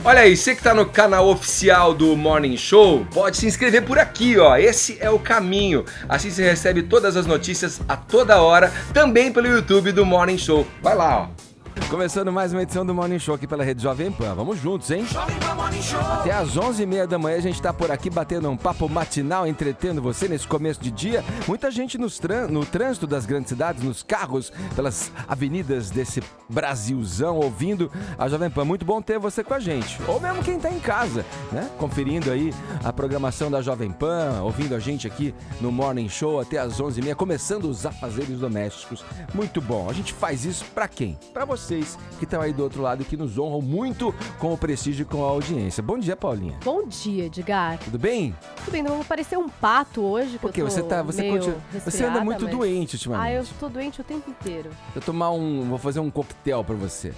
Olha aí, você que tá no canal oficial do Morning Show, pode se inscrever por aqui, ó. Esse é o caminho. Assim você recebe todas as notícias a toda hora, também pelo YouTube do Morning Show. Vai lá, ó. Começando mais uma edição do Morning Show aqui pela Rede Jovem Pan. Vamos juntos, hein? Jovem Pan Morning Show. Até às 11h30 da manhã a gente tá por aqui batendo um papo matinal, entretendo você nesse começo de dia. Muita gente no trânsito das grandes cidades, nos carros, pelas avenidas desse Brasilzão, ouvindo a Jovem Pan. Muito bom ter você com a gente. Ou mesmo quem tá em casa, né? Conferindo aí a programação da Jovem Pan, ouvindo a gente aqui no Morning Show até às 11h30, começando os afazeres domésticos. Muito bom. A gente faz isso pra quem? Pra vocês que estão aí do outro lado e que nos honram muito com o prestígio e com a audiência. Bom dia, Paulinha. Bom dia, Edgar. Tudo bem? Tudo bem, não vou parecer um pato hoje, Por quê? eu tô Você anda muito doente ultimamente. eu tô doente o tempo inteiro. Vou fazer um coquetel pra você.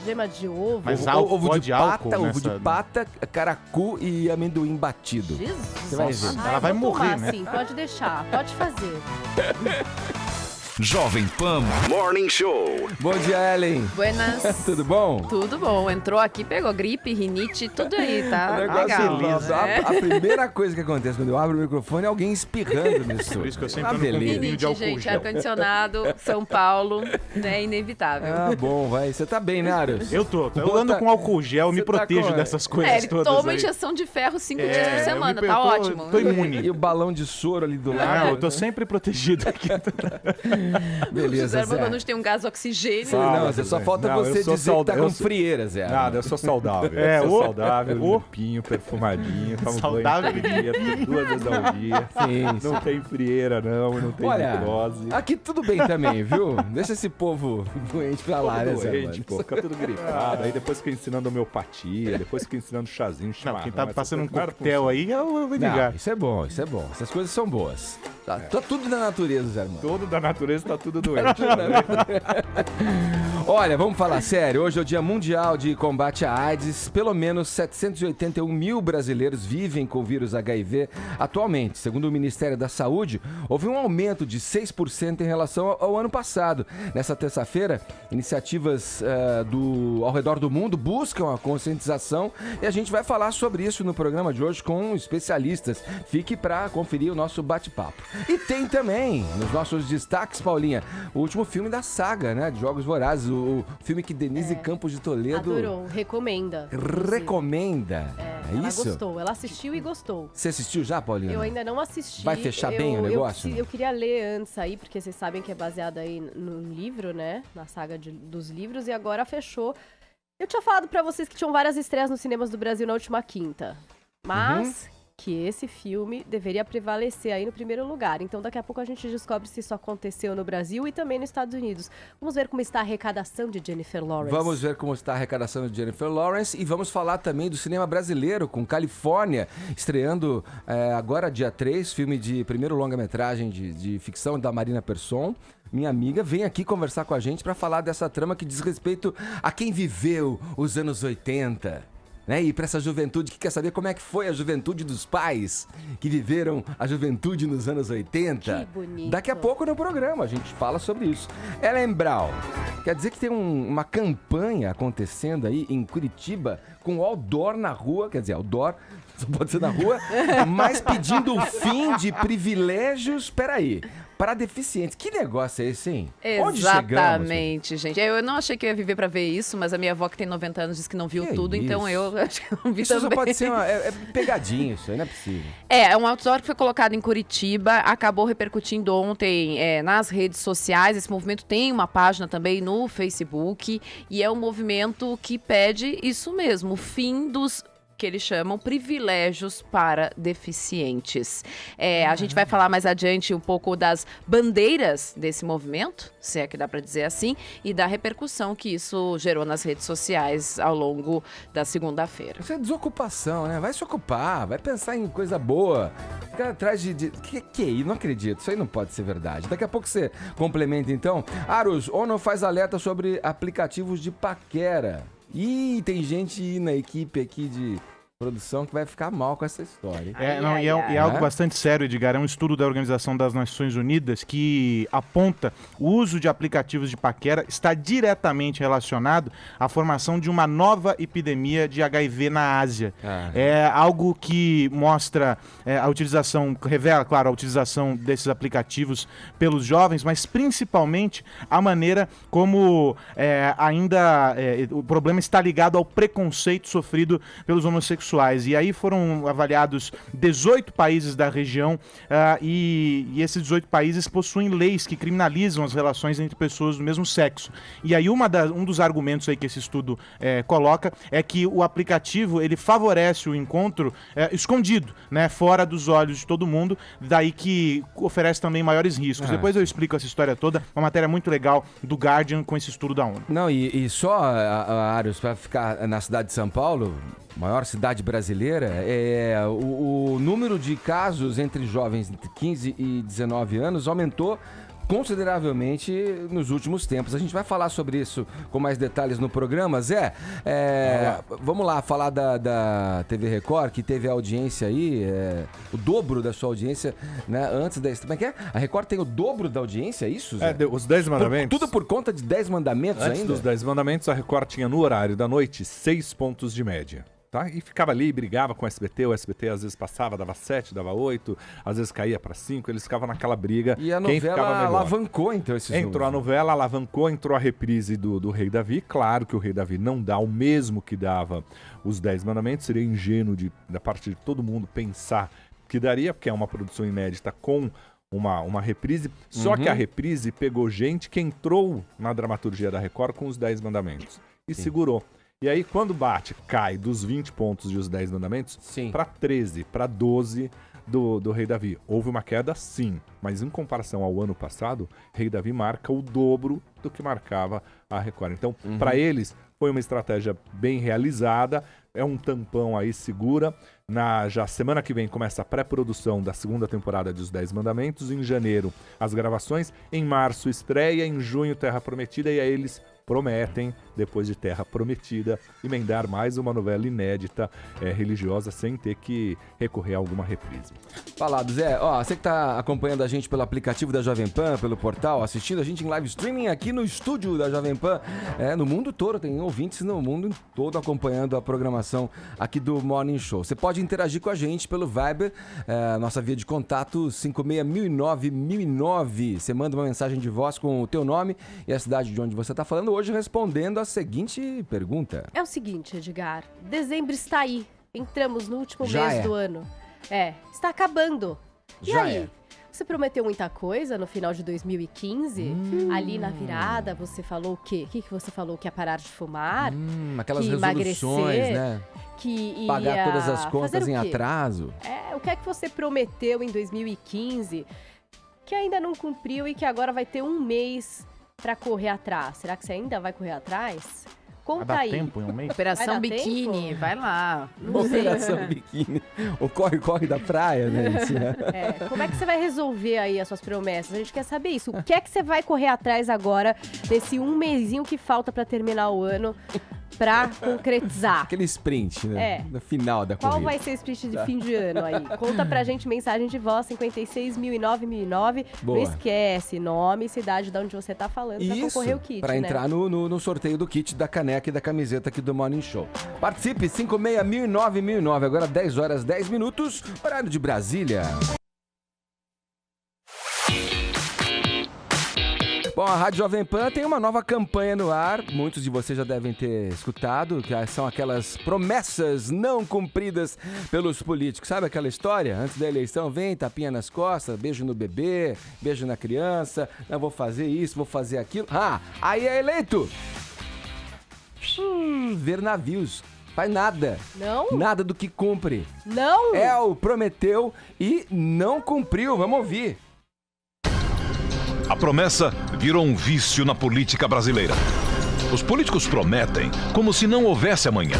Gema de ovo. Mas ovo de pata, álcool ovo nessa... de pata, caracu e amendoim batido. Jesus. Você vai ver. Ela vai vou morrer, tomar, né? Sim, pode deixar, pode fazer. Jovem Pan Morning Show. Bom dia, Ellen. Buenas. Tudo bom? Tudo bom. Entrou aqui, pegou gripe, rinite, tudo aí, tá? O negócio Legal. beleza. A primeira coisa que acontece quando eu abro o microfone é alguém espirrando nisso. Por isso que eu sempre ando com beleza. um de álcool Gente, gel. ar-condicionado, São Paulo, né? Inevitável. Ah, bom, vai. Você tá bem, né, Arius? Eu ando com álcool gel, me Você tá protejo com- dessas coisas Ele todas toma aí. injeção de ferro 5 dias por eu semana, me- tá eu tô- ótimo. Tô imune. E o balão de soro ali do lado. Não, eu tô sempre protegido aqui. Beleza, José Zé. Manoel tem um gás oxigênio. Sim, não, Zé, só falta Não, você eu sou dizer que tá saudável. com frieira, Zé. Nada, eu sou saudável. É, eu sou ô, saudável, ô. limpinho, perfumadinho, tomo Saudável banho todo dia, 2 vezes ao dia. Sim, Não tem frieira, não tem Olha, microse. aqui tudo bem também, viu? Deixa esse povo doente pra lá, né, Todo Zé? doente, mano? pô, fica tudo gripado. Aí depois fica ensinando homeopatia, depois fica ensinando chazinho, Não, chimarrão. quem tá essas passando um coisas. coquetel aí, eu vou ligar. Não, isso é bom, isso é bom. Essas coisas são boas. Tá tudo da natureza, Zé, mano. Todo da natureza tá tudo doente. Olha, vamos falar sério. Hoje é o Dia Mundial de Combate à AIDS. Pelo menos 781 mil brasileiros vivem com o vírus HIV atualmente. Segundo o Ministério da Saúde, houve um aumento de 6% em relação ao ano passado. Nessa terça-feira, iniciativas ao redor do mundo buscam a conscientização e a gente vai falar sobre isso no programa de hoje com especialistas. Fique para conferir o nosso bate-papo. E tem também, nos nossos destaques, Paulinha, o último filme da saga, né, de Jogos Vorazes, o filme que Denise Campos de Toledo Adorou, recomenda. inclusive. recomenda. É Ela isso? gostou, ela assistiu e gostou. Você assistiu já, Paulinha? Eu ainda não assisti. Vai fechar bem o negócio? Eu queria ler antes aí, porque vocês sabem que é baseado aí no livro, né? Na saga dos livros, e agora fechou. Eu tinha falado pra vocês que tinham várias estreias nos cinemas do Brasil na última quinta. Mas que esse filme deveria prevalecer aí no primeiro lugar. Então daqui a pouco a gente descobre se isso aconteceu no Brasil e também nos Estados Unidos. Vamos ver como está a arrecadação de Jennifer Lawrence. Vamos ver como está a arrecadação de Jennifer Lawrence e vamos falar também do cinema brasileiro, com Califórnia, estreando agora dia 3, filme de primeiro longa-metragem de ficção da Marina Persson. Minha amiga vem aqui conversar com a gente para falar dessa trama que diz respeito a quem viveu os anos 80. Né? E para essa juventude que quer saber como é que foi a juventude dos pais que viveram a juventude nos anos 80. Que bonito. Daqui a pouco no programa a gente fala sobre isso. Ellen Brown, quer dizer que tem uma campanha acontecendo aí em Curitiba com outdoor na rua, quer dizer, outdoor só pode ser na rua, mas pedindo o fim de privilégios, peraí, para deficientes. Que negócio é esse, hein? Onde chegamos? Exatamente, gente. Eu não achei que eu ia viver pra ver isso, mas a minha avó que tem 90 anos disse que não viu Que tudo, então isso? eu acho que não vi Isso também. só pode ser pegadinha, isso aí não é possível. É um outdoor que foi colocado em Curitiba, acabou repercutindo ontem nas redes sociais. Esse movimento tem uma página também no Facebook e é um movimento que pede isso mesmo, o fim dos que eles chamam privilégios para deficientes. A gente vai falar mais adiante um pouco das bandeiras desse movimento, se é que dá para dizer assim, e da repercussão que isso gerou nas redes sociais ao longo da segunda-feira. Isso é desocupação, né? Vai se ocupar, vai pensar em coisa boa. Fica atrás de... Que aí? Não acredito. Isso aí não pode ser verdade. Daqui a pouco você complementa, então. Arus, ONU faz alerta sobre aplicativos de paquera. Ih, tem gente na equipe aqui produção que vai ficar mal com essa história. É algo bastante sério, Edgar. É um estudo da Organização das Nações Unidas que aponta o uso de aplicativos de paquera está diretamente relacionado à formação de uma nova epidemia de HIV na Ásia. É algo que mostra a utilização, revela, claro, a utilização desses aplicativos pelos jovens, mas principalmente a maneira como o problema está ligado ao preconceito sofrido pelos homossexuais. E aí foram avaliados 18 países da região e esses 18 países possuem leis que criminalizam as relações entre pessoas do mesmo sexo. E aí um dos argumentos aí que esse estudo coloca é que o aplicativo ele favorece o encontro escondido, né, fora dos olhos de todo mundo, daí que oferece também maiores riscos. Depois eu explico essa história toda, uma matéria muito legal do Guardian com esse estudo da ONU. Não, e só, Arius, para ficar na cidade de São Paulo, maior cidade brasileira, o número de casos entre jovens entre 15 e 19 anos aumentou consideravelmente nos últimos tempos. A gente vai falar sobre isso com mais detalhes no programa. Zé, vamos lá falar da TV Record, que teve a audiência aí, o dobro da sua audiência, né, antes da... Como é que é? A Record tem o dobro da audiência, é isso, Zé? Os 10 mandamentos. Tudo por conta de 10 mandamentos Antes ainda? dos 10 mandamentos, a Record tinha no horário da noite 6 pontos de média. Tá? E ficava ali, brigava com o SBT às vezes passava, dava 7, dava 8, às vezes caía para 5, eles ficavam naquela briga. E a quem novela ficava melhor. alavancou então esses números. Entrou a novela, alavancou, entrou a reprise do Rei Davi. Claro que o Rei Davi não dá o mesmo que dava os 10 mandamentos, seria ingênuo da parte de todo mundo pensar que daria, porque é uma produção inédita com uma reprise, só que a reprise pegou gente que entrou na dramaturgia da Record com os 10 mandamentos e segurou. E aí, quando cai dos 20 pontos e os 10 mandamentos, para 13, para 12 do Rei Davi. Houve uma queda, sim, mas em comparação ao ano passado, Rei Davi marca o dobro do que marcava a Record. Então, para eles, foi uma estratégia bem realizada, é um tampão aí, segura. Já semana que vem começa a pré-produção da segunda temporada de Os 10 Mandamentos, em janeiro as gravações, em março estreia, em junho Terra Prometida, e aí eles prometem, depois de Terra Prometida, emendar mais uma novela inédita religiosa sem ter que recorrer a alguma reprise. Falado, Zé. Você que tá acompanhando a gente pelo aplicativo da Jovem Pan, pelo portal, assistindo a gente em live streaming aqui no estúdio da Jovem Pan, no mundo todo, tem ouvintes no mundo todo acompanhando a programação aqui do Morning Show. Você pode interagir com a gente pelo Viber, nossa via de contato 566-1009. Você manda uma mensagem de voz com o teu nome e a cidade de onde você tá falando, hoje respondendo a seguinte pergunta. É o seguinte, Edgar, dezembro está aí, entramos no último Já mês é. do ano. Está acabando. E Já aí? é. Você prometeu muita coisa no final de 2015? Ali na virada, você falou o quê? O que você falou? Que ia parar de fumar? Aquelas que resoluções, emagrecer, né? Que ia Pagar todas as contas fazer o em quê? atraso. O que é que você prometeu em 2015 que ainda não cumpriu e que agora vai ter um mês pra correr atrás? Será que você ainda vai correr atrás? Vai Conta dar aí. tempo em um mês? Vai Operação dar Biquíni, tempo? vai lá. Não sei. Operação Biquíni. O corre-corre da praia, né? Isso, né? Como é que você vai resolver aí as suas promessas? A gente quer saber isso. O que é que você vai correr atrás agora desse um mesinho que falta pra terminar o ano pra concretizar? Aquele sprint, né? No final da Qual corrida. vai ser o sprint de fim de ano aí? Conta pra gente, mensagem de voz, 56.009.009. Boa. Não esquece, nome e cidade de onde você tá falando pra concorrer o kit, pra né? entrar no sorteio do kit da caneca e da camiseta aqui do Morning Show. Participe, 566-1009. Agora 10 horas 10 minutos, horário de Brasília. Bom, a Rádio Jovem Pan tem uma nova campanha no ar, muitos de vocês já devem ter escutado, que são aquelas promessas não cumpridas pelos políticos. Sabe aquela história? Antes da eleição, vem, tapinha nas costas, beijo no bebê, beijo na criança, não vou fazer isso, vou fazer aquilo. Aí é eleito! Ver navios. Faz nada. Não? Nada do que cumpre. Não? O prometeu e não cumpriu. Vamos ouvir. A promessa virou um vício na política brasileira. Os políticos prometem como se não houvesse amanhã.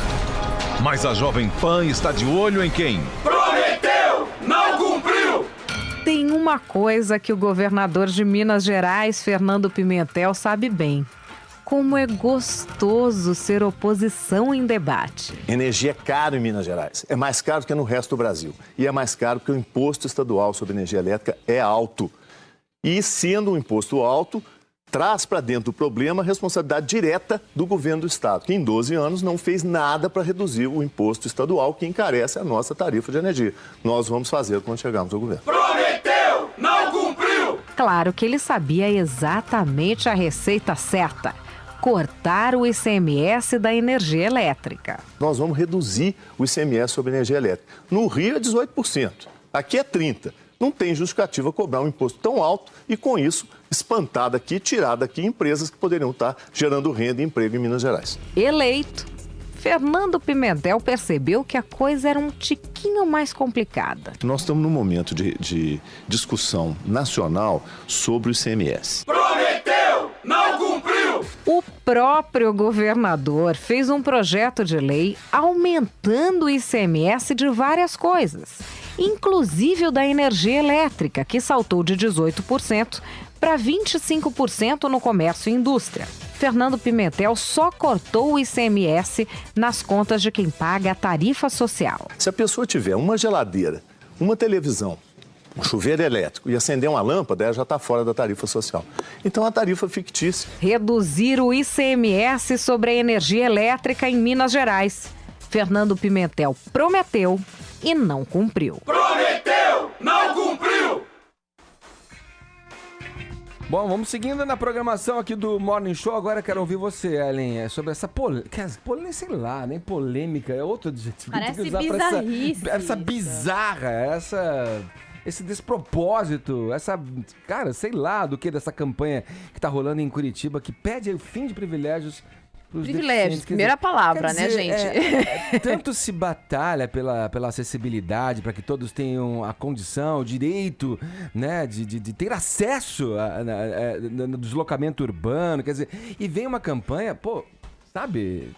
Mas a Jovem Pan está de olho em quem? Prometeu, não cumpriu! Tem uma coisa que o governador de Minas Gerais, Fernando Pimentel, sabe bem. como é gostoso ser oposição em debate. Energia é caro em Minas Gerais. É mais caro que no resto do Brasil. E é mais caro porque o imposto estadual sobre energia elétrica é alto. E sendo um imposto alto, traz para dentro do problema a responsabilidade direta do governo do estado, que em 12 anos não fez nada para reduzir o imposto estadual que encarece a nossa tarifa de energia. Nós vamos fazer quando chegarmos ao governo. Prometeu, não cumpriu! Claro que ele sabia exatamente a receita certa: cortar o ICMS da energia elétrica. Nós vamos reduzir o ICMS sobre energia elétrica. No Rio é 18%, aqui é 30%. Não tem justificativa cobrar um imposto tão alto e, com isso, espantar daqui, tirar daqui empresas que poderiam estar gerando renda e emprego em Minas Gerais. Eleito, Fernando Pimentel percebeu que a coisa era um tiquinho mais complicada. Nós estamos num momento de discussão nacional sobre o ICMS. Prometeu, não cumpriu! O próprio governador fez um projeto de lei aumentando o ICMS de várias coisas, inclusive o da energia elétrica, que saltou de 18% para 25% no comércio e indústria. Fernando Pimentel só cortou o ICMS nas contas de quem paga a tarifa social. Se a pessoa tiver uma geladeira, uma televisão, um chuveiro elétrico e acender uma lâmpada, ela já está fora da tarifa social. Então, a tarifa fictícia. Reduzir o ICMS sobre a energia elétrica em Minas Gerais. Fernando Pimentel prometeu e não cumpriu. Prometeu, não cumpriu! Bom, vamos seguindo na programação aqui do Morning Show. Agora quero ouvir você, Ellen, sobre essa polêmica, sei lá, nem polêmica, é outro adjetivo. Parece bizarrice. Essa bizarra, esse despropósito, cara, sei lá do que dessa campanha que tá rolando em Curitiba, que pede o fim de privilégios. Privilégios, primeira palavra, né, gente? Tanto se batalha pela acessibilidade, para que todos tenham a condição, o direito, né, de ter acesso no deslocamento urbano, quer dizer, e vem uma campanha, sabe,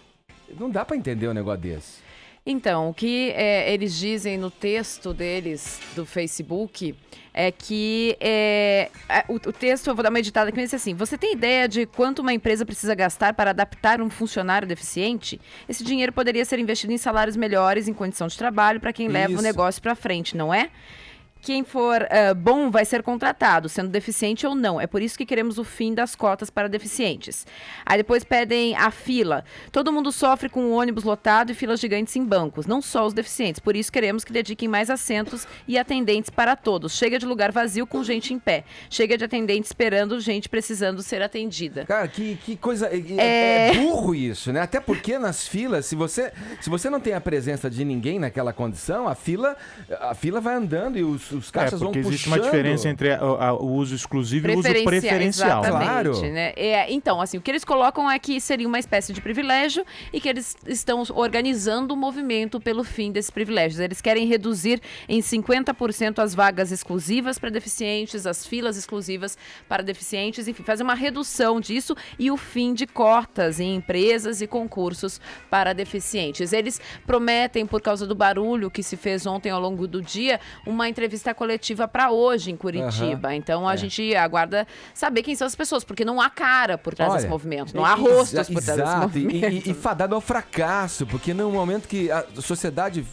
não dá para entender um negócio desse. Então, o que eles dizem no texto deles do Facebook é que o texto, eu vou dar uma editada aqui, mas diz assim: você tem ideia de quanto uma empresa precisa gastar para adaptar um funcionário deficiente? Esse dinheiro poderia ser investido em salários melhores, em condição de trabalho, para quem leva o negócio para frente, não é? Quem for bom vai ser contratado, sendo deficiente ou não. É por isso que queremos o fim das cotas para deficientes. Aí depois pedem a fila. Todo mundo sofre com o ônibus lotado e filas gigantes em bancos, não só os deficientes. Por isso queremos que dediquem mais assentos e atendentes para todos. Chega de lugar vazio com gente em pé. Chega de atendente esperando gente precisando ser atendida. Cara, que coisa... É burro isso, né? Até porque nas filas, se você não tem a presença de ninguém naquela condição, a fila vai andando e os caixas vão puxando. Porque existe uma diferença entre o uso exclusivo e o uso preferencial. Claro. Né? Então, assim, o que eles colocam é que seria uma espécie de privilégio e que eles estão organizando um movimento pelo fim desses privilégios. Eles querem reduzir em 50% as vagas exclusivas para deficientes, as filas exclusivas para deficientes, enfim, fazer uma redução disso e o fim de cotas em empresas e concursos para deficientes. Eles prometem, por causa do barulho que se fez ontem ao longo do dia, uma entrevista coletiva para hoje em Curitiba. Então a gente aguarda saber quem são as pessoas, porque não há cara por trás desse movimento, não há rostos por trás desse movimento. E fadado ao fracasso, porque no momento que a sociedade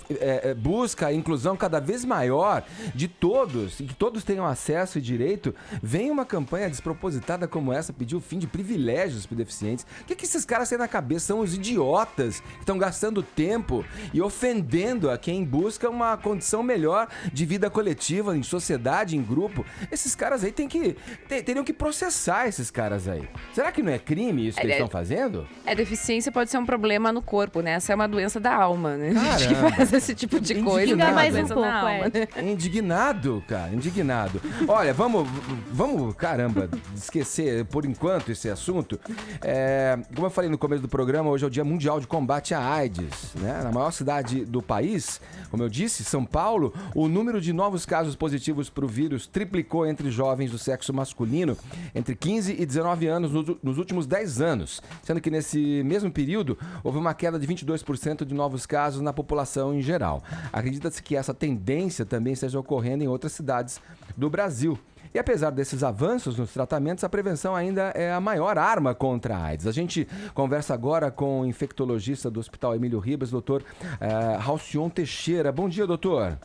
busca a inclusão cada vez maior de todos, e que todos tenham acesso e direito, vem uma campanha despropositada como essa pedir o fim de privilégios para deficientes. O que esses caras têm na cabeça? São os idiotas que estão gastando tempo e ofendendo a quem busca uma condição melhor de vida coletiva, em sociedade, em grupo. Esses caras aí teriam que processar esses caras aí. Será que não é crime isso que eles estão fazendo? Deficiência pode ser um problema no corpo, né? Essa é uma doença da alma, né? Caramba. A gente que faz esse tipo de coisa. Indignado mais um pouco, Indignado, cara, indignado. Olha, vamos, caramba, esquecer por enquanto esse assunto. Como eu falei no começo do programa, hoje é o Dia Mundial de Combate à AIDS, né? Na maior cidade do país, como eu disse, São Paulo, o número de novos casos positivos para o vírus triplicou entre jovens do sexo masculino entre 15 e 19 anos nos últimos 10 anos, sendo que nesse mesmo período houve uma queda de 22% de novos casos na população em geral. Acredita-se que essa tendência também esteja ocorrendo em outras cidades do Brasil. E apesar desses avanços nos tratamentos, a prevenção ainda é a maior arma contra a AIDS. A gente conversa agora com o infectologista do Hospital Emílio Ribas, doutor Halcyon Teixeira. Bom dia, doutor.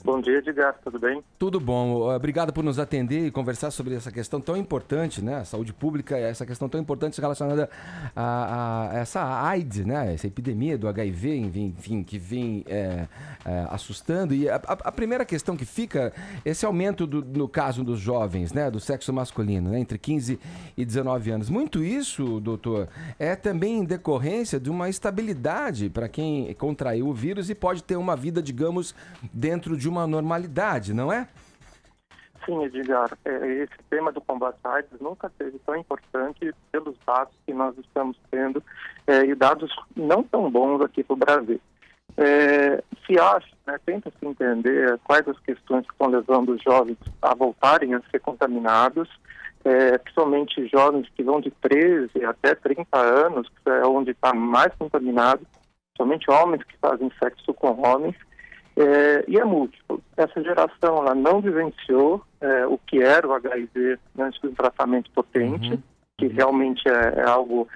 Bom dia, Edgar, tudo bem? Tudo bom. Obrigado por nos atender e conversar sobre essa questão tão importante, né? A saúde pública, essa questão tão importante relacionada a essa AIDS, né? Essa epidemia do HIV, enfim, que vem assustando. E a primeira questão que fica, esse aumento no caso dos jovens, né? Do sexo masculino, né? Entre 15 e 19 anos. Muito isso, doutor, é também em decorrência de uma estabilidade para quem contraiu o vírus e pode ter uma vida, digamos, dentro de uma normalidade, não é? Sim, Edgar. Esse tema do combate à AIDS nunca teve tão importante pelos dados que nós estamos tendo e dados não tão bons aqui para o Brasil. Se acha, tenta-se entender quais as questões que estão levando os jovens a voltarem a ser contaminados, principalmente jovens que vão de 13 até 30 anos, que é onde está mais contaminado, somente homens que fazem sexo com homens. E é múltiplo. Essa geração ela não vivenciou o que era o HIV antes do tratamento potente, que realmente é algo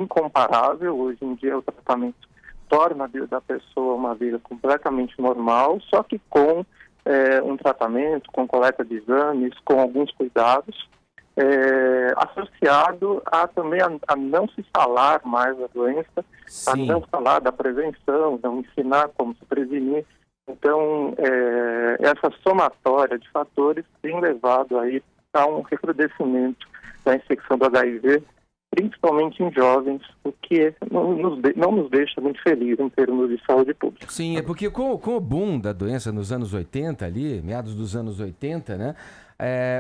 incomparável. Hoje em dia o tratamento torna a vida da pessoa uma vida completamente normal, só que com um tratamento, com coleta de exames, com alguns cuidados, associado também a não se falar mais da doença, a não falar da prevenção, não ensinar como se prevenir. Então, essa somatória de fatores tem levado aí a um recrudescimento da infecção do HIV, principalmente em jovens, o que não nos deixa muito felizes em termos de saúde pública. Sim, é porque com o boom da doença nos anos 80 ali, meados dos anos 80, né?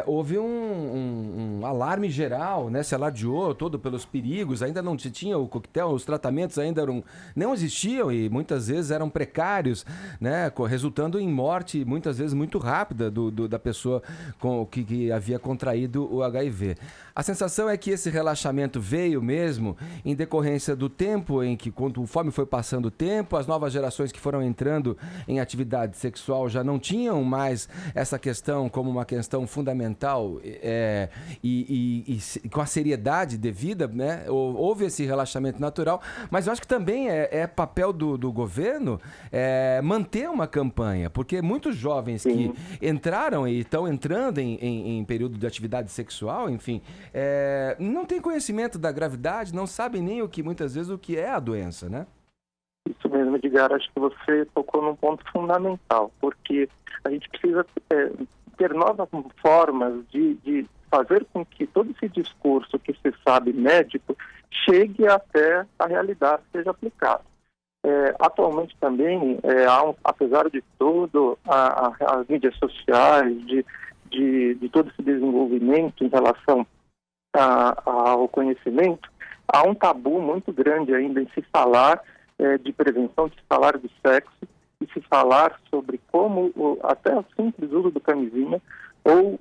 Houve um alarme geral, né? Se alardeou todo pelos perigos, ainda não se tinha o coquetel, os tratamentos ainda não existiam e muitas vezes eram precários, né? Resultando em morte, muitas vezes muito rápida da pessoa que havia contraído o HIV. A sensação é que esse relaxamento veio mesmo em decorrência do tempo em que, conforme foi passando o tempo, as novas gerações que foram entrando em atividade sexual já não tinham mais essa questão como uma questão fundamental e com a seriedade devida, né? Houve esse relaxamento natural, mas eu acho que também é papel do governo manter uma campanha, porque muitos jovens que entraram e estão entrando em período de atividade sexual, enfim, não têm conhecimento da gravidade, não sabem nem muitas vezes o que é a doença, né? Isso mesmo, Edgar, acho que você tocou num ponto fundamental, porque a gente precisa ter novas formas de fazer com que todo esse discurso que se sabe médico chegue até a realidade, seja aplicado. Atualmente também, apesar de tudo, as mídias sociais, de todo esse desenvolvimento em relação ao conhecimento, há um tabu muito grande ainda em se falar de prevenção, de se falar de sexo, e se falar sobre como até o simples uso do camisinha ou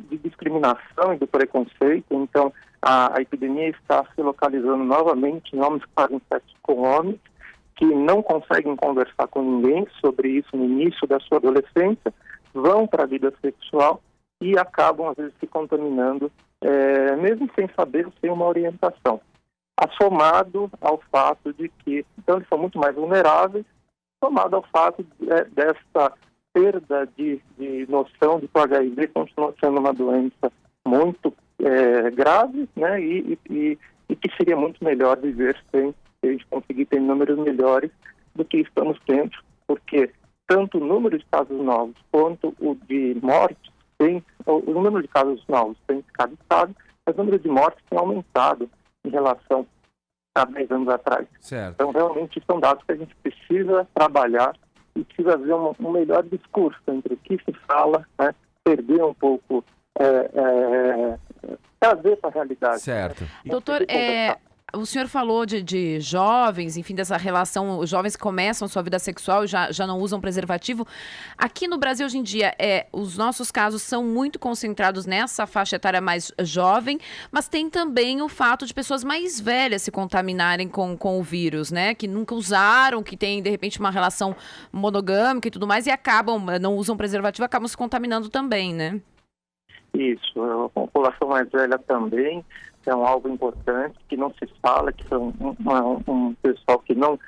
de discriminação e do preconceito. Então, a epidemia está se localizando novamente em homens que fazem sexo com homens, que não conseguem conversar com ninguém sobre isso no início da sua adolescência, vão para a vida sexual e acabam, às vezes, se contaminando, mesmo sem saber, sem uma orientação. Assomado ao fato de que, então, eles são muito mais vulneráveis, somado ao fato dessa perda de noção de que o HIV continua sendo uma doença muito grave, né, e que seria muito melhor viver sem a gente conseguir ter números melhores do que estamos tendo, porque tanto o número de casos novos quanto o de mortes, o número de casos novos tem ficado estável, mas o número de mortes tem aumentado em relação a 10 anos atrás. Certo. Então, realmente, são dados que a gente precisa trabalhar e precisa ver um melhor discurso entre o que se fala, né, perder um pouco, trazer para a realidade. Certo. Doutor, o senhor falou de jovens, enfim, dessa relação, os jovens que começam a sua vida sexual e já não usam preservativo. Aqui no Brasil, hoje em dia, os nossos casos são muito concentrados nessa faixa etária mais jovem, mas tem também o fato de pessoas mais velhas se contaminarem com o vírus, né? Que nunca usaram, que têm, de repente, uma relação monogâmica e tudo mais, e não usam preservativo, acabam se contaminando também, né? Isso, a população mais velha também é um alvo importante, que não se fala, que são um pessoal que não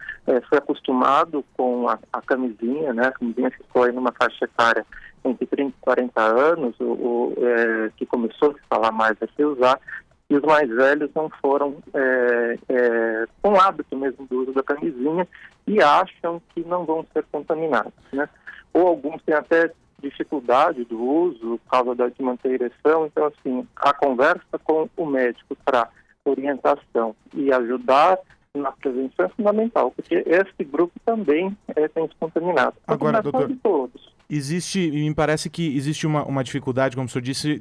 foi acostumado com a camisinha, né? A camisinha ficou aí numa faixa etária entre 30 e 40 anos, que começou a se falar mais a se usar, e os mais velhos não foram com o hábito mesmo do uso da camisinha e acham que não vão ser contaminados, né? Ou alguns têm até dificuldade do uso por causa de manter a ereção. Então, assim, a conversa com o médico para orientação e ajudar na prevenção é fundamental, porque esse grupo também tem se contaminado. Agora, doutor, de todos. me parece que existe uma dificuldade, como o senhor disse,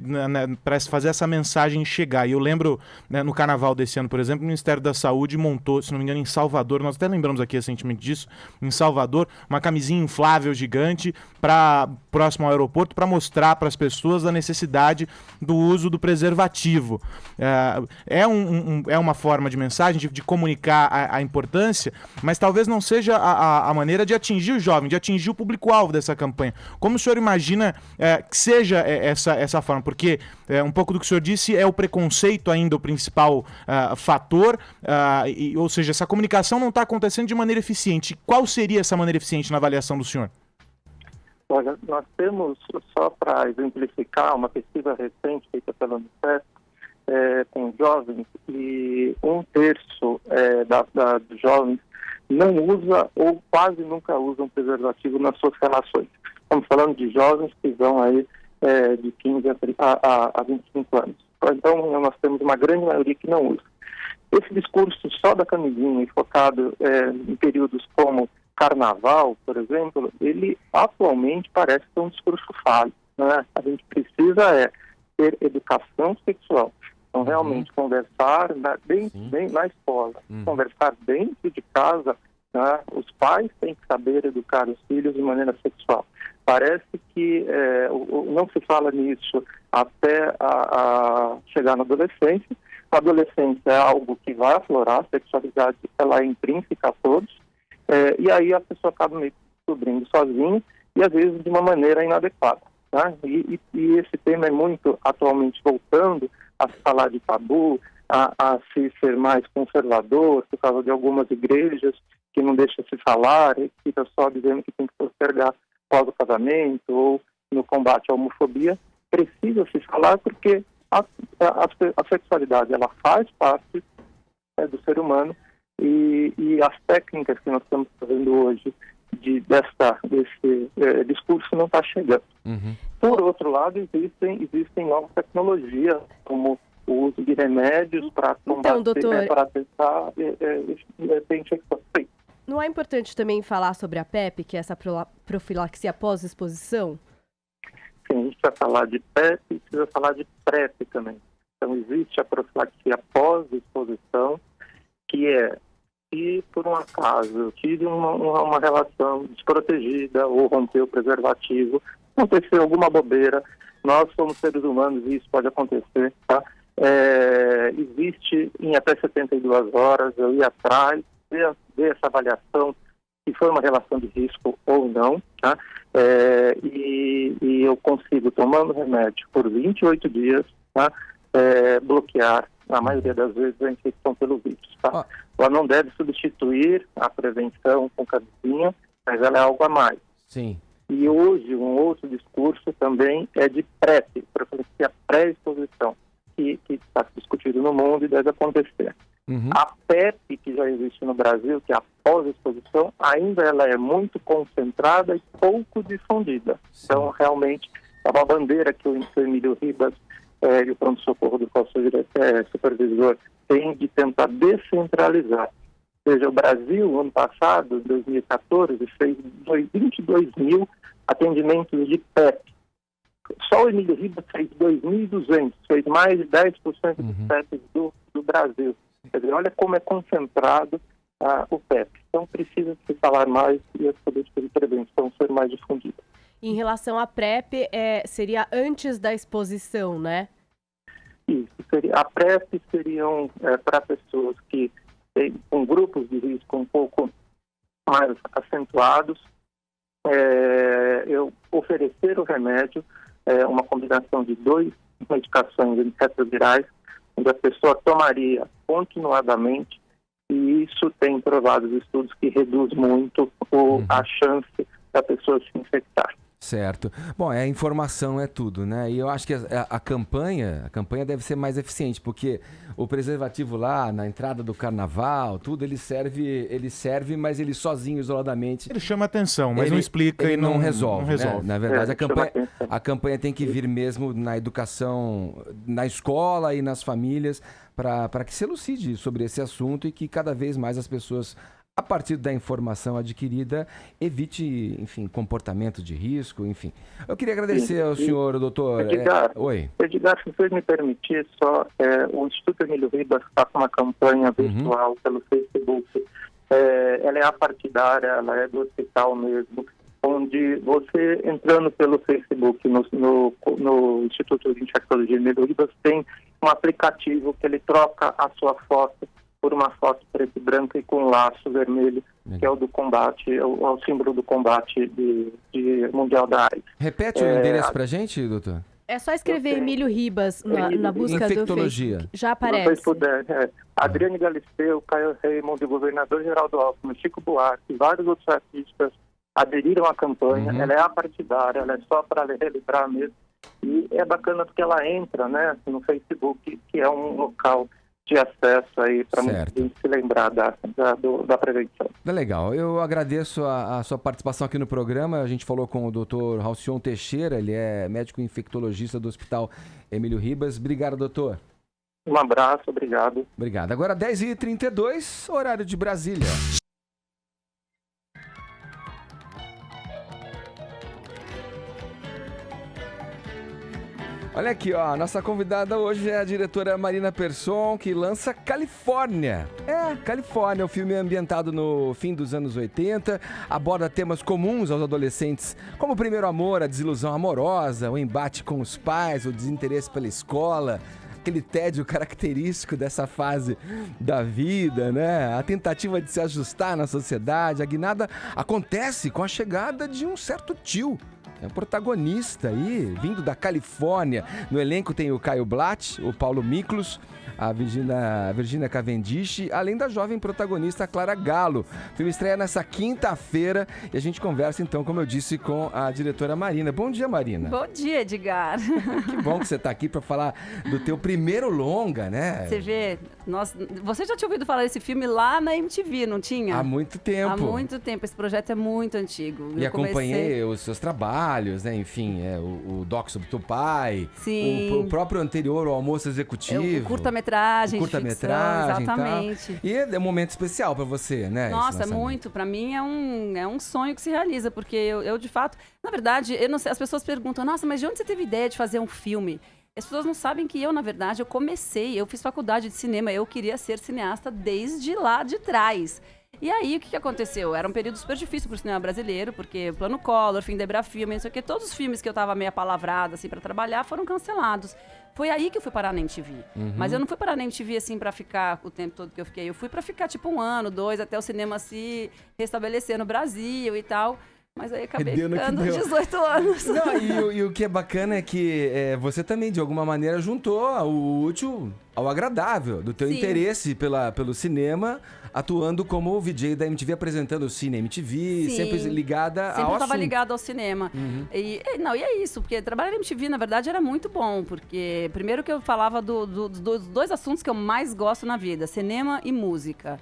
para fazer essa mensagem chegar. E eu lembro, né, no carnaval desse ano, por exemplo, o Ministério da Saúde montou, se não me engano, em Salvador, nós até lembramos aqui recentemente disso, em Salvador, uma camisinha inflável gigante próximo ao aeroporto para mostrar para as pessoas a necessidade do uso do preservativo. É uma forma de mensagem, de comunicar a importância, mas talvez não seja a maneira de atingir o jovem, de atingir o público-alvo dessa campanha. Como o senhor imagina que seja essa forma? Porque um pouco do que o senhor disse é o preconceito ainda o principal fator, ou seja, essa comunicação não está acontecendo de maneira eficiente. Qual seria essa maneira eficiente na avaliação do senhor? Olha, nós temos, só para exemplificar, uma pesquisa recente feita pela Unicef com jovens, e 1/3 dos jovens não usa ou quase nunca usam preservativo nas suas relações. Estamos falando de jovens que vão aí de 15 a 25 anos. Então, nós temos uma grande maioria que não usa. Esse discurso só da camisinha e focado em períodos como carnaval, por exemplo, ele atualmente parece ser um discurso falho, né? A gente precisa ter educação sexual. Então, realmente, conversar bem na escola, conversar dentro de casa, né? Os pais têm que saber educar os filhos de maneira sexual. Parece que não se fala nisso até chegar na adolescência. A adolescência é algo que vai aflorar, a sexualidade ela é intrínseca a todos, e aí a pessoa acaba meio que descobrindo sozinha e às vezes de uma maneira inadequada. Tá? E esse tema é muito atualmente voltando a se falar de tabu, a se ser mais conservador por causa de algumas igrejas que não deixam se falar, e fica só dizendo que tem que postergar após o casamento ou no combate à homofobia. Precisa se falar porque a sexualidade ela faz parte do ser humano, e as técnicas que nós estamos fazendo hoje desse discurso não está chegando. Por outro lado, existem novas tecnologias, como o uso de remédios para combater, para tentar ter infecção. Não é importante também falar sobre a PEP, que é essa profilaxia pós-exposição? Sim, a gente precisa falar de PEP e precisa falar de PrEP também. Então, existe a profilaxia pós-exposição, que se por um acaso eu tive uma relação desprotegida ou rompeu o preservativo, aconteceu alguma bobeira, nós somos seres humanos e isso pode acontecer, tá? Existe em até 72 horas eu ir atrás, ver essa avaliação, se foi uma relação de risco ou não, tá? E eu consigo, tomando remédio por 28 dias, tá? Bloquear, na maioria das vezes, a infecção pelo vírus. Tá? Ela não deve substituir a prevenção com camisinha, mas ela é algo a mais. Sim. E hoje, um outro discurso também é de PrEP, profilaxia pré-exposição, que está discutido no mundo e deve acontecer. A PEP, que já existe no Brasil, que é a pós-exposição, ainda ela é muito concentrada e pouco difundida. Sim. Então, realmente, é uma bandeira que o Emílio Ribas e o pronto-socorro do qual sou supervisor tem de tentar descentralizar. Ou seja, o Brasil, ano passado, em 2014, fez 22 mil atendimentos de PEP. Só o Emílio Ribas fez 2.200, fez mais de 10% dos PEPs do Brasil. Quer dizer, olha como é concentrado o PEP. Então precisa se falar mais e as políticas de prevenção ser mais difundidas. Em relação à PrEP, seria antes da exposição, né? Isso. A PrEP seriam para pessoas que têm com grupos de risco um pouco mais acentuados. Eu oferecer o remédio, uma combinação de 2 medicações antirretrovirais, onde a pessoa tomaria continuadamente, e isso tem provado os estudos que reduz muito a chance da pessoa se infectar. Certo. Bom, a informação é tudo, né? E eu acho que a campanha deve ser mais eficiente, porque o preservativo lá, na entrada do carnaval, tudo, ele serve, mas ele sozinho, isoladamente... Ele chama atenção, mas não explica e não resolve. Né? Na verdade, a campanha tem que vir mesmo na educação, na escola e nas famílias, para que se elucide sobre esse assunto e que cada vez mais as pessoas, a partir da informação adquirida, evite, enfim, comportamento de risco, enfim. Eu queria agradecer ao senhor, doutor... Edgar, Oi. Edgar, se você me permitir, o Instituto Emílio Ribas está com uma campanha virtual pelo Facebook. Ela é apartidária, ela é do hospital mesmo, onde você, entrando pelo Facebook no Instituto de Infectologia Emílio Ribas, tem um aplicativo que ele troca a sua foto por uma foto preta e branca e com um laço vermelho, que é o do combate, é o símbolo do combate de mundial da AIDS. Repete o endereço pra gente, doutor? É só escrever Emílio Ribas na busca infectologia. do Facebook. Já Se aparece. vocês puderem, Adriane Galisteu, Caio Raymond, o governador Geraldo Alckmin, Chico Buarque e vários outros artistas aderiram à campanha. Ela é apartidária, ela é só para relembrar mesmo. E é bacana porque ela entra, né, no Facebook, que é um local de acesso aí para muita gente se lembrar da prevenção. Legal, eu agradeço a sua participação aqui no programa. A gente falou com o Dr. Halcion Teixeira, ele é médico infectologista do Hospital Emílio Ribas. Obrigado, doutor. Um abraço, obrigado. Obrigado. Agora 10h32, horário de Brasília. Olha aqui, ó, nossa convidada hoje é a diretora Marina Persson, que lança Califórnia. Califórnia, o filme é ambientado no fim dos anos 80, aborda temas comuns aos adolescentes, como o primeiro amor, a desilusão amorosa, o embate com os pais, o desinteresse pela escola, aquele tédio característico dessa fase da vida, né? A tentativa de se ajustar na sociedade. A guinada acontece com a chegada de um certo tio. É um protagonista aí, vindo da Califórnia. No elenco tem o Caio Blatt, o Paulo Miklos, a Virginia Cavendish, além da jovem protagonista Clara Galo. O filme estreia nessa quinta-feira e a gente conversa então, como eu disse, com a diretora Marina. Bom dia, Marina. Bom dia, Edgar. Que bom que você está aqui para falar do teu primeiro longa, né? Você vê, você já tinha ouvido falar desse filme lá na MTV, não tinha? Há muito tempo. Há muito tempo, esse projeto é muito antigo. E acompanhei os seus trabalhos, né? Enfim, o Doc sobre teu pai. Sim. O próprio anterior, o Almoço Executivo. O curta-metragem, curta-metragem, exatamente. E é um momento especial para você, né? Nossa, muito. Para mim é um sonho que se realiza, porque eu de fato, na verdade, eu não sei, as pessoas perguntam, nossa, mas de onde você teve ideia de fazer um filme? As pessoas não sabem que eu, na verdade, eu fiz faculdade de cinema, eu queria ser cineasta desde lá de trás. E aí, o que aconteceu? Era um período super difícil pro cinema brasileiro, porque Plano Collor, Fim da Filme, não sei o quê, todos os filmes que eu tava meio apalavrada, assim, pra trabalhar, foram cancelados. Foi aí que eu fui parar na MTV. Mas eu não fui parar na MTV, assim, pra ficar o tempo todo que eu fiquei. Eu fui pra ficar, tipo, 1 ano, 2, até o cinema se restabelecer no Brasil e tal. Mas aí acabei ficando 18 anos. Não, e o que é bacana é que você também, de alguma maneira, juntou o útil ao agradável, do teu interesse pelo cinema, atuando como VJ da MTV, apresentando o Cine MTV, sempre ligada ao assunto. Sempre estava ligada ao cinema. E é isso, porque trabalhar na MTV, na verdade, era muito bom, porque primeiro que eu falava dos 2 assuntos que eu mais gosto na vida, cinema e música.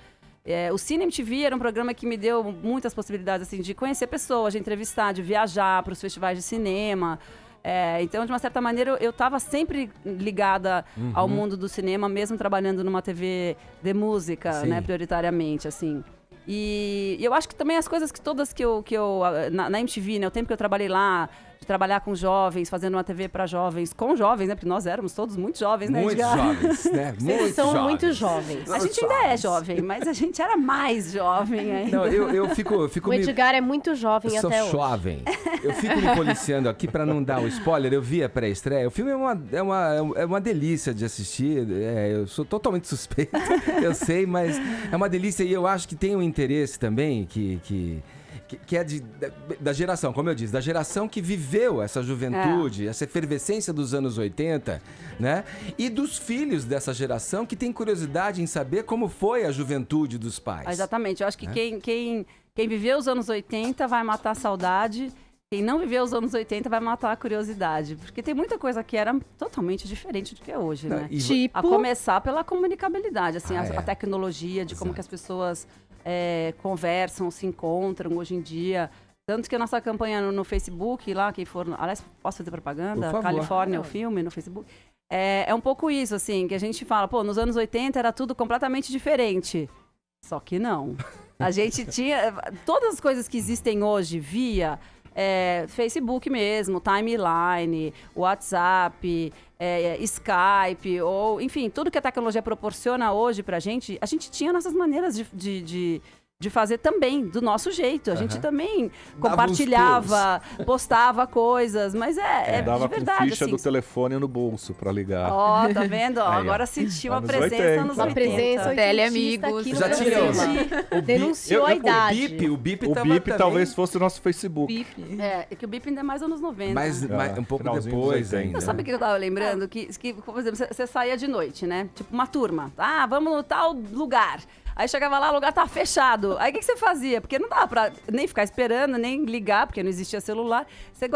O Cine MTV era um programa que me deu muitas possibilidades assim, de conhecer pessoas, de entrevistar, de viajar para os festivais de cinema. Então, de uma certa maneira, eu estava sempre ligada ao mundo do cinema, mesmo trabalhando numa TV de música, né, prioritariamente, assim. E eu acho que também as coisas todas que eu na MTV, né, o tempo que eu trabalhei lá, de trabalhar com jovens, fazendo uma TV para jovens, com jovens, né? Porque nós éramos todos muito jovens, né? Muito jovens, né? Vocês são muito jovens. A gente ainda é jovem, mas a gente era mais jovem ainda. Não, eu fico o Edgar é muito jovem até hoje. Eu sou jovem. Eu fico me policiando aqui para não dar o spoiler. Eu vi a pré-estreia. O filme é uma delícia de assistir. Eu sou totalmente suspeito, eu sei, mas é uma delícia e eu acho que tem um interesse também que que é da geração, como eu disse, da geração que viveu essa juventude, essa efervescência dos anos 80, né? E dos filhos dessa geração que tem curiosidade em saber como foi a juventude dos pais. Exatamente. Eu acho que quem viveu os anos 80 vai matar a saudade. Quem não viveu os anos 80 vai matar a curiosidade. Porque tem muita coisa que era totalmente diferente do que é hoje, né? Tipo... A começar pela comunicabilidade, assim, a tecnologia, de como que as pessoas conversam, se encontram hoje em dia. Tanto que a nossa campanha no Facebook, lá, quem for... Aliás, posso fazer propaganda? Por favor. Califórnia, o filme, no Facebook. É um pouco isso, assim, que a gente fala, pô, nos anos 80 era tudo completamente diferente. Só que não. A gente tinha... Todas as coisas que existem hoje via... Facebook mesmo, timeline, WhatsApp, Skype, ou enfim, tudo que a tecnologia proporciona hoje pra gente, a gente tinha nossas maneiras de fazer também, do nosso jeito. A gente também compartilhava, postava coisas, mas dava de verdade. Com ficha assim, do telefone no bolso pra ligar. Ó, tá vendo? Ó, agora sentiu a presença nos 80. Uma presença Teleamigos. aqui no Já tinha programa. Denunciou a idade. O Bip O tava Bip também, talvez fosse o nosso Facebook. É que o Bip ainda é mais anos 90. mas um pouco finalzinho dos depois 80. ainda. Sabe o que eu tava lembrando? Que por exemplo, você saía de noite, né? Tipo uma turma. Ah, vamos no tal lugar. Aí chegava lá, o lugar tava fechado. Aí o que você fazia? Porque não dava pra nem ficar esperando, nem ligar, porque não existia celular. Você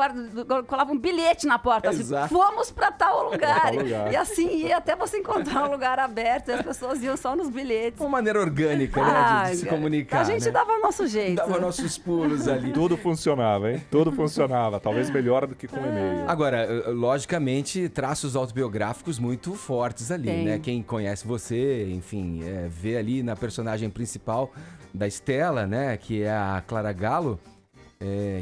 colava um bilhete na porta, assim, fomos pra tal lugar. E assim ia até você encontrar um lugar aberto e as pessoas iam só nos bilhetes. Uma maneira orgânica, né, de se comunicar. A gente dava o nosso jeito. Dava nossos pulos ali. Tudo funcionava, hein? Tudo funcionava. Talvez melhor do que com e-mail. Agora, logicamente, traços autobiográficos muito fortes ali, Tem. né? Quem conhece você, enfim, vê ali na personagem principal da Estela, né? Que é a Clara Gallo.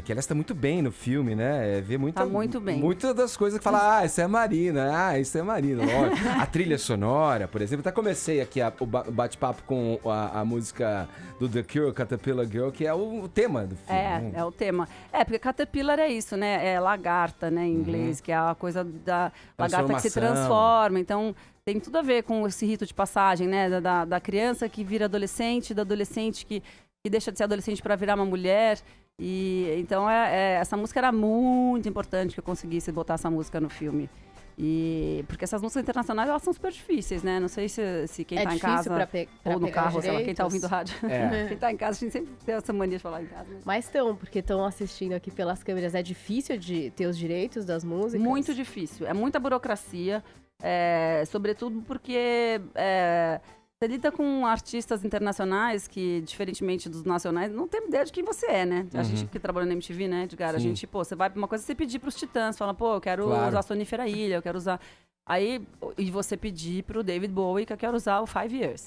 Que ela está muito bem no filme, né? Vê Tá muito bem. Muitas das coisas que fala, isso é Marina, isso é Marina. Lógico. A trilha sonora, por exemplo. Até comecei aqui o bate-papo com a música do The Cure, Caterpillar Girl, que é o tema do filme. É o tema. Porque Caterpillar é isso, né? É lagarta, né, em inglês, que é a coisa da lagarta que se transforma. Então, tem tudo a ver com esse rito de passagem, né? Da criança que vira adolescente, da adolescente que deixa de ser adolescente para virar uma mulher. E então essa música era muito importante que eu conseguisse botar essa música no filme. Porque essas músicas internacionais, elas são super difíceis, né? Não sei se quem tá em casa ou no carro, sei lá, quem tá ouvindo rádio. Quem tá em casa, a gente sempre tem essa mania de falar em casa. Mas estão, porque estão assistindo aqui pelas câmeras. É difícil de ter os direitos das músicas? Muito difícil. É muita burocracia, sobretudo porque você lida com artistas internacionais que, diferentemente dos nacionais, não tem ideia de quem você é, né? A gente que trabalha na MTV, né, Edgar? Sim. A gente, você vai pra uma coisa, você pedir pros Titãs, fala, eu quero usar Sonífera Ilha, eu quero usar... E você pedir pro David Bowie que eu quero usar o 5 Years.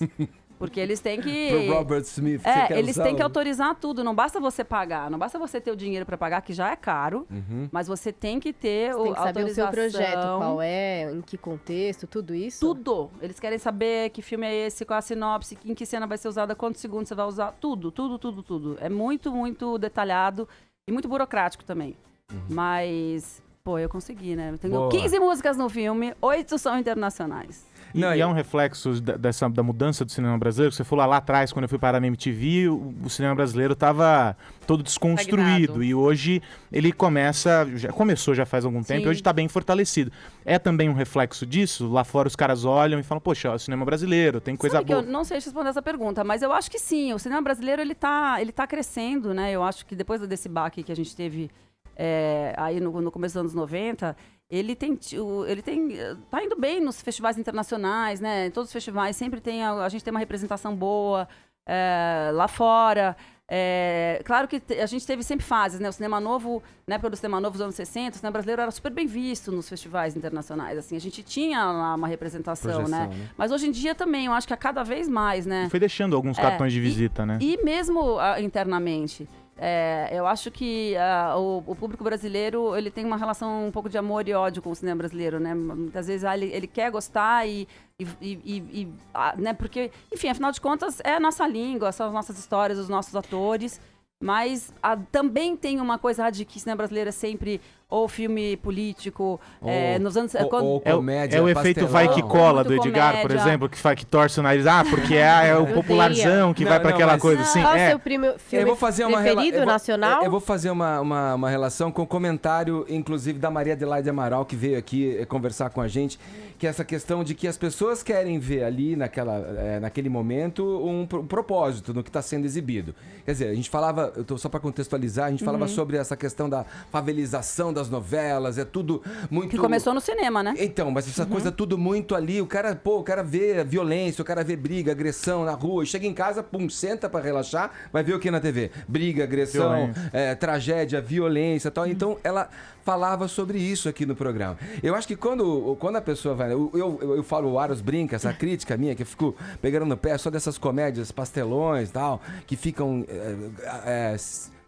Porque eles têm que... Pro Robert Smith, eles têm que autorizar tudo. Não basta você pagar, não basta você ter o dinheiro para pagar, que já é caro, mas você tem que ter você tem que saber autorização. o seu projeto, qual é, em que contexto, tudo isso? Tudo. Eles querem saber que filme é esse, qual é a sinopse, em que cena vai ser usada, quantos segundos você vai usar. Tudo. É muito, muito detalhado e muito burocrático também. Mas, eu consegui, né? Eu tenho 15 músicas no filme, 8 são internacionais. E é um reflexo da mudança do cinema brasileiro. Você falou lá atrás, quando eu fui parar na MTV, o cinema brasileiro estava todo desconstruído. Stagnado. E hoje ele começou já faz algum tempo, e hoje está bem fortalecido. É também um reflexo disso? Lá fora os caras olham e falam, poxa, o cinema brasileiro, tem coisa boa. Eu não sei responder essa pergunta, mas eu acho que sim. O cinema brasileiro, ele tá crescendo, né? Eu acho que depois desse baque que a gente teve aí no começo dos anos 90... Ele tá indo bem nos festivais internacionais, né? Em todos os festivais sempre a gente tem uma representação boa lá fora. Claro que a gente teve sempre fases, né? O cinema novo, na época do cinema novo dos anos 60, o cinema brasileiro era super bem visto nos festivais internacionais. Assim, a gente tinha lá uma representação, né? Mas hoje em dia também, eu acho que cada vez mais, né? E foi deixando alguns cartões de visita, né? E mesmo internamente. Eu acho que o público brasileiro, ele tem uma relação um pouco de amor e ódio com o cinema brasileiro, né? Muitas vezes ele quer gostar né? Porque, enfim, afinal de contas, é a nossa língua, são as nossas histórias, os nossos atores. Mas também tem uma coisa de que o cinema brasileiro é sempre ou filme político, nos anos... Ou comédia, é o efeito pastelão. vai que cola do Muito Edgar, por comédia. exemplo, que torce o nariz. Porque é o popularzão que vai pra aquela mas- coisa assim. Qual é o seu filme Eu vou fazer uma preferido nacional? Eu vou fazer uma relação com o comentário, inclusive, da Maria Adelaide Amaral, que veio aqui conversar com a gente, que é essa questão de que as pessoas querem ver ali, naquele momento, um propósito no que está sendo exibido. Quer dizer, a gente falava, só para contextualizar, a gente falava sobre essa questão da favelização das novelas, é tudo muito... Que começou no cinema, né? Então, mas essa coisa tudo muito ali, o cara vê violência, o cara vê briga, agressão na rua, e chega em casa, pum, senta pra relaxar, vai ver o que na TV? Briga, agressão, tragédia, violência e tal. Então, ela falava sobre isso aqui no programa. Eu acho que quando a pessoa vai... Eu falo, o Aros brinca, essa crítica minha, que eu fico pegando no pé só dessas comédias pastelões e tal, que ficam...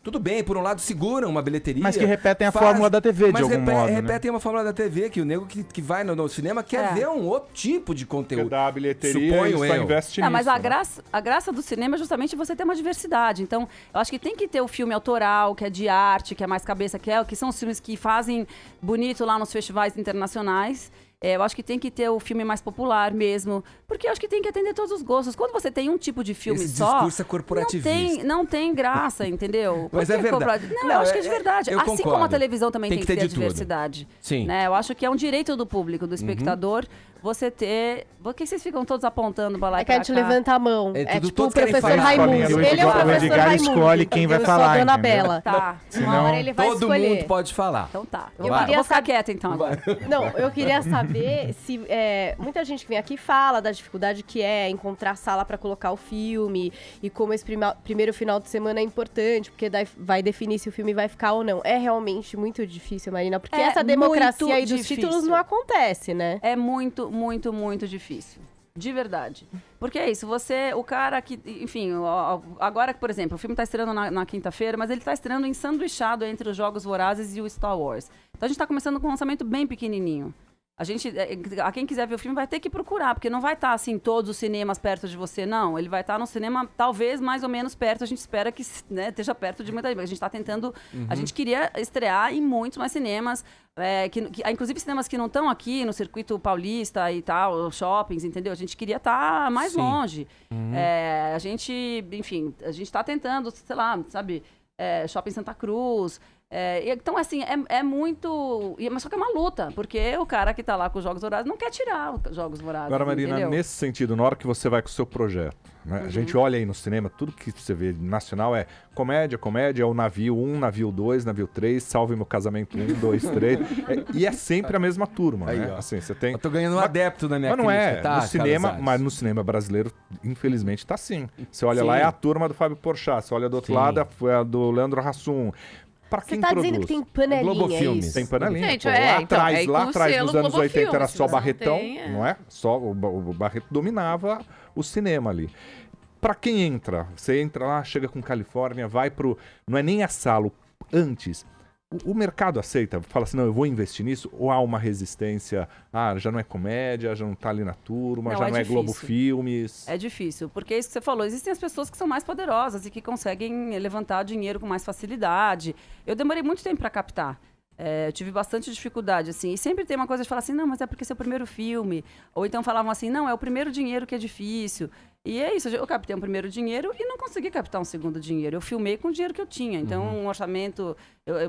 tudo bem, por um lado seguram uma bilheteria. Mas que repetem a fórmula da TV, de algum modo, né? repetem uma fórmula da TV, que o nego que vai no cinema quer ver um outro tipo de conteúdo. Porque dá a bilheteria Suponho e só eu. investe Mas nisso. a graça do cinema é justamente você ter uma diversidade. Então, eu acho que tem que ter o filme autoral, que é de arte, que é mais cabeça, que são os filmes que fazem bonito lá nos festivais internacionais. Eu acho que tem que ter o filme mais popular mesmo, porque eu acho que tem que atender todos os gostos. Quando você tem um tipo de filme Esse só, discurso é corporativista. não tem graça, entendeu? Mas Por é que verdade. Não, Não, eu acho que é de verdade. eu Assim como concordo. a televisão também tem que ter a de tudo. diversidade. Sim. Né? Eu acho que é um direito do público, do espectador, você ter... Por que vocês ficam todos apontando pra lá É e que a pra gente cá? levanta a mão. É É, tudo- tipo o todos querem professor falar. Raimundo. Ele é o O professor Edgar Raimundo. escolhe quem vai Eu falar, sou a dona entendeu? Bela. Tá. Uma hora ele vai Todo escolher. mundo pode falar. Então tá. Eu Eu queria vou ficar saber- quieta então agora. Não, eu queria saber se muita gente que vem aqui fala da dificuldade que é encontrar sala pra colocar o filme e como esse primeiro final de semana é importante, porque daí vai definir se o filme vai ficar ou não. É realmente muito difícil, Marina, porque É essa democracia muito aí dos difícil. títulos não acontece, né? É muito, muito, muito difícil. De verdade. Porque é isso, o cara que, enfim, agora, por exemplo, o filme tá estreando na quinta-feira, mas ele tá estreando ensanduichado entre os Jogos Vorazes e o Star Wars. Então a gente tá começando com um lançamento bem pequenininho. A quem quiser ver o filme vai ter que procurar, porque não vai estar, assim, todos os cinemas perto de você, não. Ele vai estar no cinema, talvez, mais ou menos perto. A gente espera que, né, esteja perto de muita gente. A gente está tentando... A gente queria estrear em muitos mais cinemas, inclusive cinemas que não estão aqui no circuito paulista e tal, shoppings, entendeu? A gente queria estar mais longe. A gente, enfim, a gente está tentando, sei lá, sabe, Shopping Santa Cruz... então, assim, é muito... Mas só que é uma luta, porque o cara que tá lá com os Jogos Vorazes não quer tirar os Jogos Vorazes, Agora, Marina, entendeu? nesse sentido, na hora que você vai com o seu projeto, né? A gente olha aí no cinema, tudo que você vê nacional é comédia, é o navio 1, navio 2, navio 3, Salve Meu Casamento 1, 2, 3. E é sempre a mesma turma, Aí, né? ó. Assim, você tem... Eu tô ganhando um adepto na minha Mas não crítica, é, tá, no cinema, Carlos mas Aires? no cinema brasileiro, infelizmente, tá sim. Você olha Sim. lá, é a turma do Fábio Porchat, você olha do outro Sim. lado, é a do Leandro Hassum. Pra Você quem tá produz? dizendo que tem panelinha, Globo é Filmes. isso? Tem panelinha. Gente, pô. então, lá é atrás, com lá o atrás, selo nos anos Globo 80, era Filmes, só se você não Barretão, tem, não é? Só o Barreto dominava o cinema ali. Pra quem entra, você entra lá, chega com Califórnia, vai pro... Não é nem a sala, antes... O mercado aceita, fala assim, não, eu vou investir nisso, ou há uma resistência, já não é comédia, já não tá ali na turma, Não, já é não é difícil. Globo Filmes. É difícil, porque é isso que você falou. Existem as pessoas que são mais poderosas e que conseguem levantar dinheiro com mais facilidade. Eu demorei muito tempo para captar. Eu tive bastante dificuldade, assim. E sempre tem uma coisa de falar assim, não, mas é porque é seu primeiro filme. Ou então falavam assim, não, é o primeiro dinheiro que é difícil. E é isso, eu captei um primeiro dinheiro e não consegui captar um segundo dinheiro. Eu filmei com o dinheiro que eu tinha. Então, um orçamento...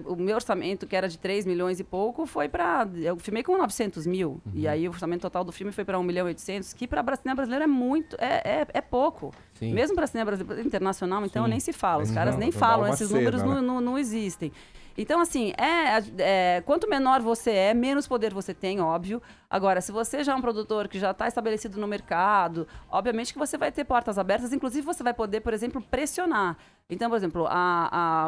o meu orçamento, que era de 3 milhões e pouco, foi para... Eu filmei com 900 mil. E aí, o orçamento total do filme foi para 1 milhão e 800, que para cinema brasileiro é muito... É pouco. Sim. Mesmo para cinema brasileiro internacional, então, Sim. nem se fala. Os Não, caras nem não dá falam. uma Esses cena, números né? não existem. Então, assim, quanto menor você é, menos poder você tem, óbvio. Agora, se você já é um produtor que já está estabelecido no mercado, obviamente que você vai ter portas abertas, inclusive você vai poder, por exemplo, pressionar. Então, por exemplo,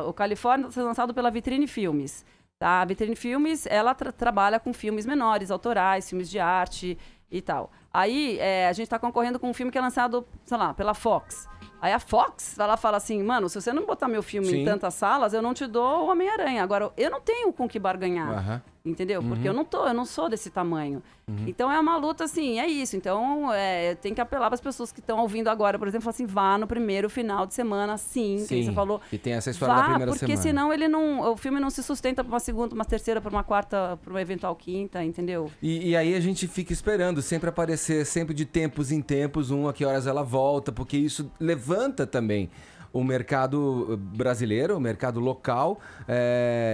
o Califórnia está sendo lançado pela Vitrine Filmes. Tá? A Vitrine Filmes, ela trabalha com filmes menores, autorais, filmes de arte e tal. Aí, a gente está concorrendo com um filme que é lançado, sei lá, pela Fox. Aí a Fox, ela fala assim, mano, se você não botar meu filme Sim. em tantas salas, eu não te dou o Homem-Aranha. Agora, eu não tenho com que barganhar. Entendeu? Porque eu não sou desse tamanho. Então é uma luta, assim, é isso. Então tem que apelar para as pessoas que estão ouvindo agora, por exemplo, assim, vá no primeiro final de semana, sim, que você falou. E tem essa história da primeira porque semana. senão o filme não se sustenta para uma segunda, para uma terceira, para uma quarta, para uma eventual quinta, entendeu? E aí a gente fica esperando sempre aparecer, sempre de tempos em tempos, a que horas ela volta, porque isso levanta também o mercado brasileiro, o mercado local,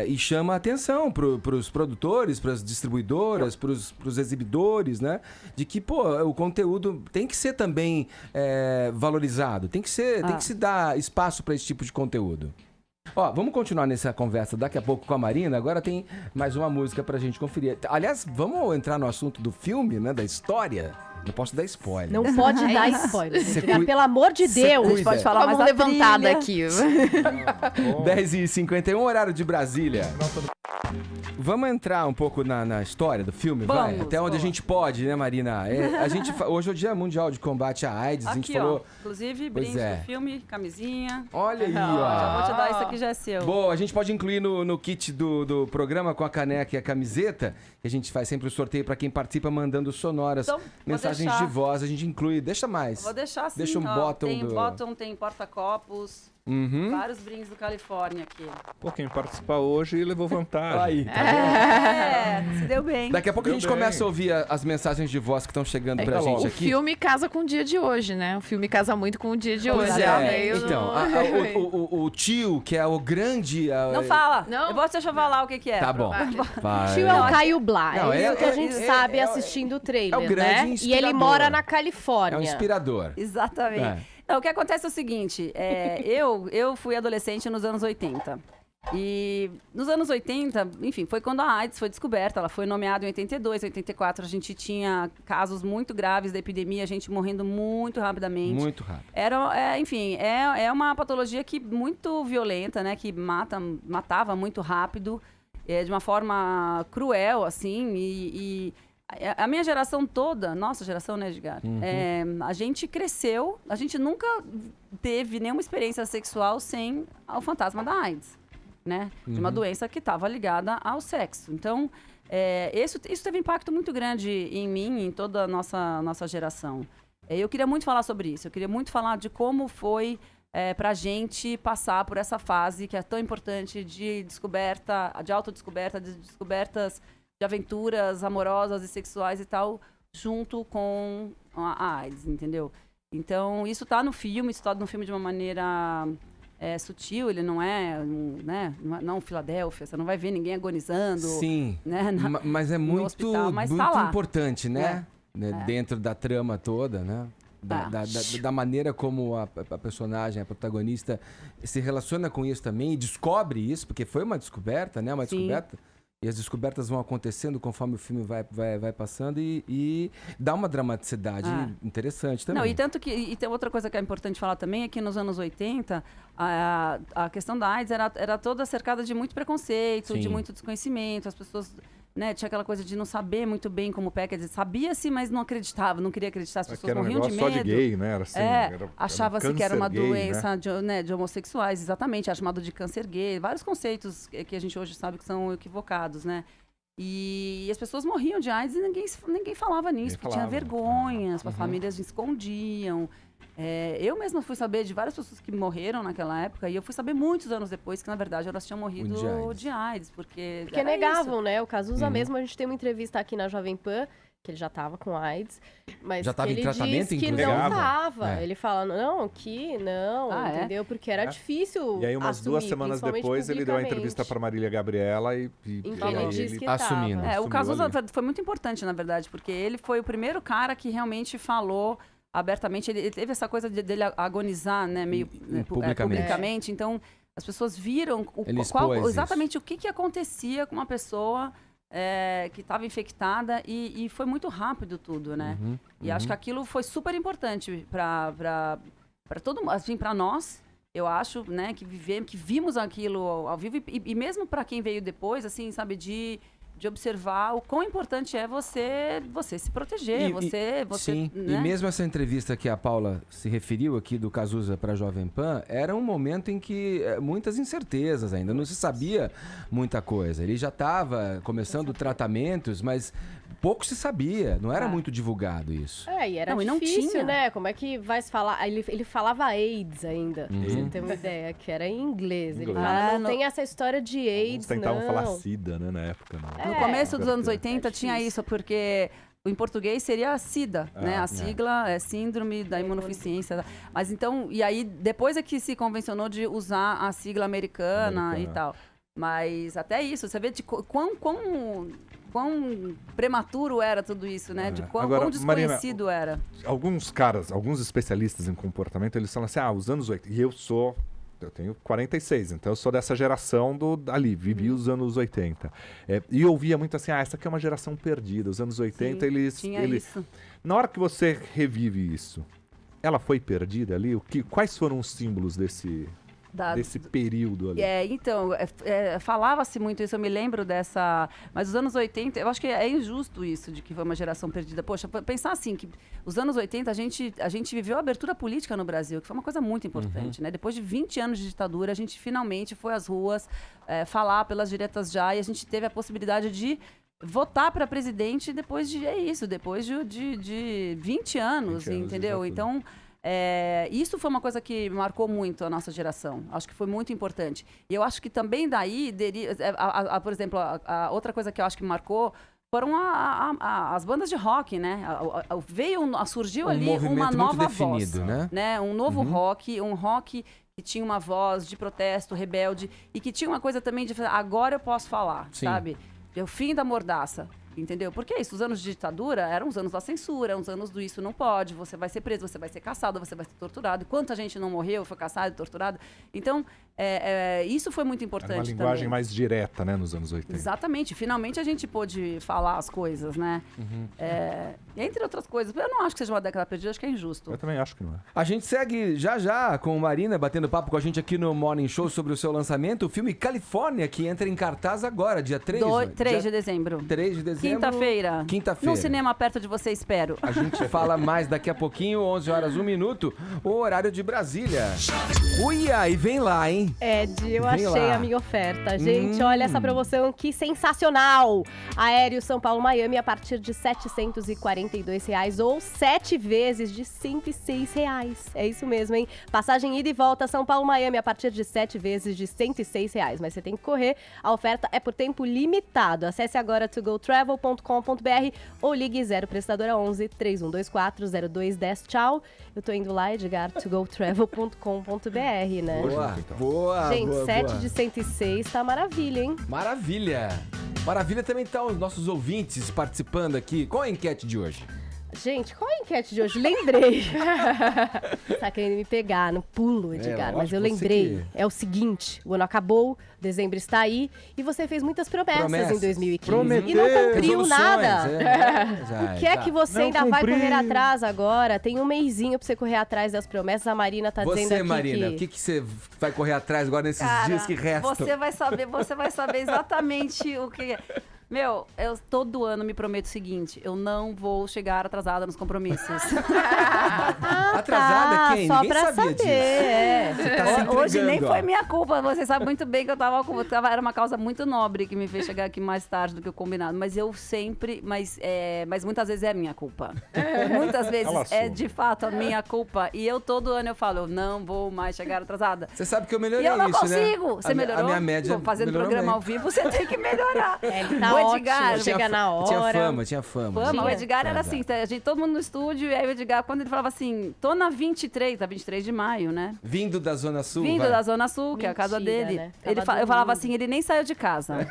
e chama a atenção para os produtores, para as distribuidoras, para os exibidores, né? De que, o conteúdo tem que ser também valorizado, tem que se dar espaço para esse tipo de conteúdo. Ó, vamos continuar nessa conversa daqui a pouco com a Marina. Agora tem mais uma música pra gente conferir. Aliás, vamos entrar no assunto do filme, né? Da história. Não posso dar spoiler. Não pode dar spoiler. Pelo amor de Deus. A gente pode falar mais levantada aqui. 10h51, horário de Brasília. Vamos entrar um pouco na história do filme, vai? Até onde a gente pode, né, Marina? Hoje é o Dia Mundial de Combate à AIDS. Aqui, a gente falou. Inclusive, brinde do filme, camisinha. Olha aí, ó. Já vou te dar, isso aqui já é seu. Boa, a gente pode incluir no kit do programa com a caneca e a camiseta, que a gente faz sempre o sorteio para quem participa mandando sonoras, então, mensagens de voz, a gente inclui. Deixa mais. Vou deixar sim. Deixa um bottom tem bottom, tem porta-copos. Vários brindes do Califórnia aqui. Pô, quem participar hoje levou vantagem. Aí, tá se deu bem. Daqui a pouco a gente começa a ouvir as mensagens de voz que estão chegando pra gente aqui. O filme casa com o dia de hoje, né? O filme casa muito com o dia de hoje. Então, o tio, que é o grande... Não fala. Não. Deixa eu falar o que é. Tá bom. O tio é o Caio Blá. É o que a gente sabe assistindo o trailer, é o grande inspirador. E ele mora na Califórnia. É um inspirador. Exatamente. Então, o que acontece é o seguinte, eu fui adolescente nos anos 80. E nos anos 80, enfim, foi quando a AIDS foi descoberta. Ela foi nomeada em 82, 84. A gente tinha casos muito graves da epidemia, a gente morrendo muito rapidamente. Muito rápido. Enfim, é uma patologia muito violenta, né? Que matava muito rápido, de uma forma cruel, assim, e a minha geração toda, nossa geração, né, Edgar? A gente cresceu, a gente nunca teve nenhuma experiência sexual sem o fantasma da AIDS, né? De uma doença que estava ligada ao sexo. Então, isso teve impacto muito grande em mim, em toda a nossa geração. Eu queria muito falar sobre isso, eu queria muito falar de como foi pra gente passar por essa fase que é tão importante de descoberta, de autodescoberta, de descobertas de aventuras amorosas e sexuais e tal, junto com a AIDS, entendeu? Então, isso tá no filme, de uma maneira sutil, ele não é, não Filadélfia, você não vai ver ninguém agonizando. Sim, né, mas é muito, hospital, mas muito tá importante, né? Dentro da trama toda, né? Da maneira como a personagem, a protagonista, se relaciona com isso também e descobre isso, porque foi uma descoberta, né? Uma descoberta. E as descobertas vão acontecendo conforme o filme vai passando e dá uma dramaticidade interessante também. Não, e tanto que... E tem outra coisa que é importante falar também, é que nos anos 80, a questão da AIDS era toda cercada de muito preconceito, de muito desconhecimento, as pessoas... Né, tinha aquela coisa de não saber muito bem como quer dizer, sabia-se, mas não acreditava, não queria acreditar, as pessoas morriam de medo. Só de gay, né? Era assim, achava-se que era uma gay, doença de homossexuais, exatamente, era chamado de câncer gay, vários conceitos que a gente hoje sabe que são equivocados, né? E as pessoas morriam de AIDS e ninguém falava nisso, porque tinha vergonha, as famílias escondiam. Eu mesma fui saber de várias pessoas que morreram naquela época, e eu fui saber muitos anos depois que, na verdade, elas tinham morrido de AIDS, porque negavam, isso. né? O Cazuza mesmo, a gente tem uma entrevista aqui na Jovem Pan, que ele já estava com AIDS, mas já estava em tratamento, que inclusive. não estava. Ele fala, não, entendeu? Porque era difícil. E aí, umas assumir, 2 semanas depois, ele deu a entrevista para Marília Gabriela e ele disse que assumindo. O Cazuza foi muito importante, na verdade, porque ele foi o primeiro cara que realmente falou abertamente, ele teve essa coisa dele agonizar, né, meio publicamente. Então, as pessoas viram exatamente o que acontecia com uma pessoa que estava infectada e foi muito rápido tudo, né? E acho que aquilo foi super importante para todo mundo, assim, para nós, eu acho, né, que vimos aquilo ao vivo e mesmo para quem veio depois, assim, sabe, de de observar o quão importante é você se proteger, Sim, né? e mesmo essa entrevista que a Paula se referiu aqui do Cazuza para a Jovem Pan, era um momento em que muitas incertezas ainda, não se sabia muita coisa. Ele já estava começando tratamentos, mas pouco se sabia, não era muito divulgado isso. E era Não, e não difícil, tinha. né? Como é que vai se falar? Ele falava AIDS ainda, pra você ter uma ideia, que era em inglês. Ele fala, não tem essa história de AIDS, Alguns tentavam não. falar SIDA, né, na época. Não. No começo dos anos 80 É tinha difícil. isso, porque em português seria SIDA, né? A sigla é Síndrome da Imunodeficiência. Mas então, e aí depois é que se convencionou de usar a sigla americana e tal. Mas até isso, você vê de quão prematuro era tudo isso, né? De quão desconhecido era. Alguns caras, alguns especialistas em comportamento, eles falam assim, os anos 80, e eu tenho 46, então eu sou dessa geração vivi os anos 80. E eu ouvia muito assim, essa aqui é uma geração perdida, os anos 80, Tinha isso. Na hora que você revive isso, ela foi perdida ali? Quais foram os símbolos desse período ali? Então, falava-se muito isso, eu me lembro dessa... Mas os anos 80, eu acho que é injusto isso, de que foi uma geração perdida. Poxa, pensar assim, que os anos 80 a gente viveu a abertura política no Brasil, que foi uma coisa muito importante, né? Depois de 20 anos de ditadura, a gente finalmente foi às ruas falar pelas diretas já, e a gente teve a possibilidade de votar para presidente depois de 20 anos, entendeu? Então... isso foi uma coisa que marcou muito a nossa geração. Acho que foi muito importante. E eu acho que também daí, por exemplo, a outra coisa que eu acho que marcou foram as bandas de rock, né? Surgiu ali uma nova voz, né? Um novo rock, um rock que tinha uma voz de protesto, rebelde, e que tinha uma coisa também de agora eu posso falar, sabe? É o fim da mordaça. Entendeu? Porque é isso, os anos de ditadura eram os anos da censura, os anos do isso não pode, você vai ser preso, você vai ser caçado, você vai ser torturado. Quanta gente não morreu, foi caçado e torturado. Então, isso foi muito importante também. Era uma linguagem mais direta, né, nos anos 80. Exatamente. Finalmente a gente pôde falar as coisas, né? Entre outras coisas. Eu não acho que seja uma década perdida, acho que é injusto. Eu também acho que não é. A gente segue já com Marina, batendo papo com a gente aqui no Morning Show sobre o seu lançamento, o filme Califórnia, que entra em cartaz agora, dia 3. 3 de dezembro. 3 de dezembro. Quinta-feira. Quinta-feira. No cinema perto de você, espero. A gente fala mais daqui a pouquinho, 11 horas 1 minuto, o horário de Brasília. Uia, e vem lá, hein? Ed, eu achei a minha oferta. Gente, olha essa promoção, que sensacional! Aéreo São Paulo-Miami a partir de R$ 742 ou 7 vezes de R$ 106. É isso mesmo, hein? Passagem ida e volta São Paulo-Miami a partir de 7 vezes de R$ 106. Mas você tem que correr, a oferta é por tempo limitado. Acesse agora togotravel.com.br ou ligue 0 prestadora 11 3124 0210. Tchau. Eu tô indo lá, Edgar, togotravel.com.br, né? Boa. Gente, boa, 7 boa. de 106 tá maravilha, hein? Maravilha. Maravilha também tá os nossos ouvintes participando aqui. Qual é a enquete de hoje? Gente, qual é a enquete de hoje? Lembrei. Tá querendo me pegar no pulo, Edgar, mas eu lembrei. É o seguinte, o ano acabou, dezembro está aí, e você fez muitas promessas em 2015. E não cumpriu nada. O que é que você ainda vai correr atrás agora? Tem um meizinho pra você correr atrás das promessas. A Marina tá dizendo aqui Marina, o que você vai correr atrás agora nesses dias que restam? Você vai saber exatamente o que... Meu, eu todo ano me prometo o seguinte, eu não vou chegar atrasada nos compromissos. Atrasada quem? Só Ninguém pra sabia disso. Você tá se Hoje nem entregando, foi minha culpa, você sabe muito bem que era uma causa muito nobre que me fez chegar aqui mais tarde do que o combinado, mas eu sempre, mas muitas vezes é a minha culpa. Muitas vezes é de fato a minha culpa, e eu todo ano eu falo, eu não vou mais chegar atrasada. Você sabe que eu melhorei isso, né? E eu não consigo. Né? Você melhorou? A minha média Pô, fazendo melhorou programa bem. ao vivo, você tem que melhorar. Ele tá ótimo, chega na hora. Tinha fama. O Edgar era assim, todo mundo no estúdio, e aí o Edgar, quando ele falava assim, tô na 23 de maio, né? Vindo da Zona Sul. Da Zona Sul, que é a casa dele. Né? Eu falava assim, ele nem saiu de casa.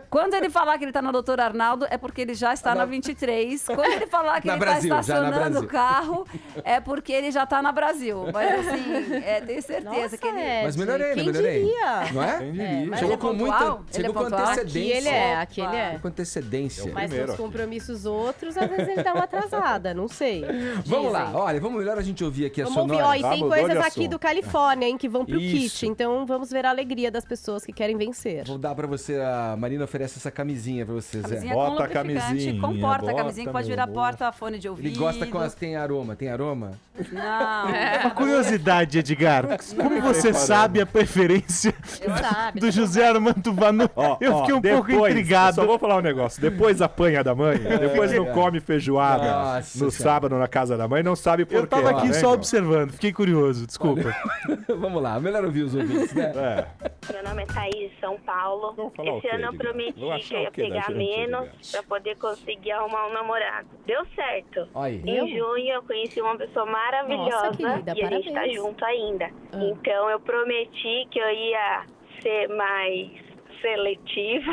Quando ele falar que ele tá na Doutor Arnaldo, é porque ele já está na 23. Quando ele falar que ele tá estacionando o carro, é porque ele já tá na Brasil. Mas assim, tenho certeza que ele... Mas melhorei, Quem melhorei. diria? Não é? Quem diria? Chegou com muita... Chegou com antecedência. Aqui ele é. Com antecedência. Mas nos compromissos outros, às vezes ele dá uma atrasada, não sei. Vamos lá, olha, melhor a gente ouvir aqui a Vamos sonora. ouvir, e tem coisas aqui do Califórnia, hein, que vão pro kit. Então vamos ver a alegria das pessoas que querem vencer. Vou dar pra você a a Marina oferece essa camisinha pra você, Zé. Camisinha Bota com a lubrificante, camisinha, com porta, bota, camisinha que pode meu virar amor. porta, fone de ouvido. Ele gosta com as... Tem aroma? Tem aroma? Não. Uma curiosidade, Edgar. Como você sabe a preferência Sabe, do José Armando Vanucci? Eu fiquei um pouco intrigado. Só vou falar um negócio. Depois apanha da mãe, depois não come feijoada Nossa no Senhora. sábado na casa da mãe, não sabe por Eu quê. tava aqui Né, só irmão? observando, fiquei curioso, desculpa. Vamos lá, melhor ouvir os ouvintes, né? Meu nome é Thaís de São Paulo. Vamos falar o Esse quê, ano eu Edgar? prometi Vou achar que eu ia o quê da pegar gente, menos Edgar? pra poder conseguir arrumar um namorado. Deu certo. Aí. Deu? Em junho eu conheci uma pessoa maravilhosa Nossa, querida, e a gente tá parabéns. junto ainda. Então eu prometi que eu ia ser mais seletiva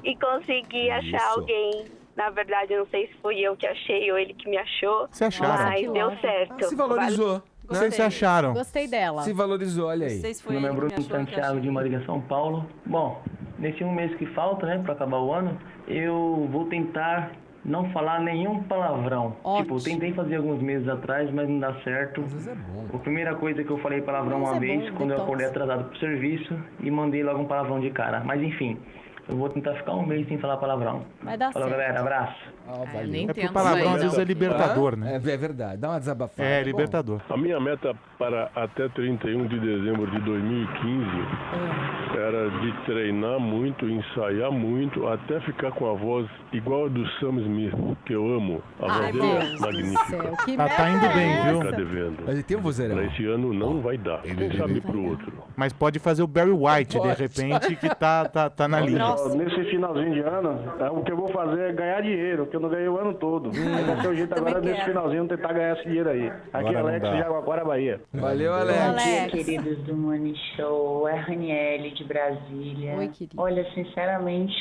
e conseguir achar Isso. alguém. Na verdade, eu não sei se fui eu que achei ou ele que me achou. Se acharam. Mas Que deu love. certo. Se valorizou. Vocês se acharam? Gostei dela. Se valorizou, olha Não aí. sei se foi Meu nome é ele que Bruno me achou, que Santiago de Marília, São Paulo. Bom, nesse um mês que falta, né, para acabar o ano, eu vou tentar não falar nenhum palavrão. Ótimo. Tipo, eu tentei fazer alguns meses atrás, mas não dá certo. Às vezes é bom. A primeira coisa que eu falei palavrão Mas uma é vez, bom, quando eu detox. acordei atrasado pro serviço, e mandei logo um palavrão de cara. Mas enfim, eu vou tentar ficar um mês sem falar palavrão. Vai dar Falou, certo. galera, abraço. Ah, Eu valeu. nem É porque entendo o palavrão isso às aí, vezes não. é libertador, né? É verdade, dá uma desabafada. É, Bom, libertador. A minha meta para até 31 de dezembro de 2015 era de treinar muito, ensaiar muito, até ficar com a voz igual a do Sam Smith, que eu amo. A voz Ai, dele é Deus do magnífica. céu. Que Tá indo bem, merda é viu? Tá essa? devendo. Mas ele tem um vozeirão. Para esse ano não vai dar. Quem sabe pro outro. Mas pode fazer o Barry White, de Pode. repente, que tá na linha. Nossa. Nesse finalzinho de ano, o que eu vou fazer é ganhar dinheiro, que eu não ganhei o ano todo. Aí vai ser o jeito agora, Também nesse quero. finalzinho, tentar ganhar esse dinheiro aí. Aqui Agora é não Alex dá. de Jaguaquara, Bahia. Valeu, Alex. Alex. Queridos do Morning Show, é a Raniele de Brasília. Oi, querida. Olha, sinceramente,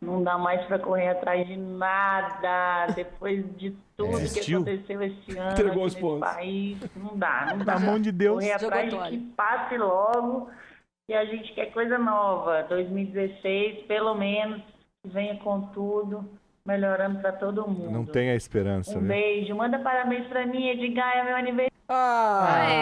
não dá mais pra correr atrás de nada. Depois de tudo que Desistiu? aconteceu esse ano Entregou aqui os nesse pontos. país, não dá, não dá. Na mão de Deus. Correr Jogou atrás de toalha. que passe logo e a gente quer coisa nova. 2016, pelo menos, que venha com tudo, melhorando pra todo mundo. Não tenha esperança, Um viu? beijo. Manda parabéns pra mim, Edgar, é meu aniversário.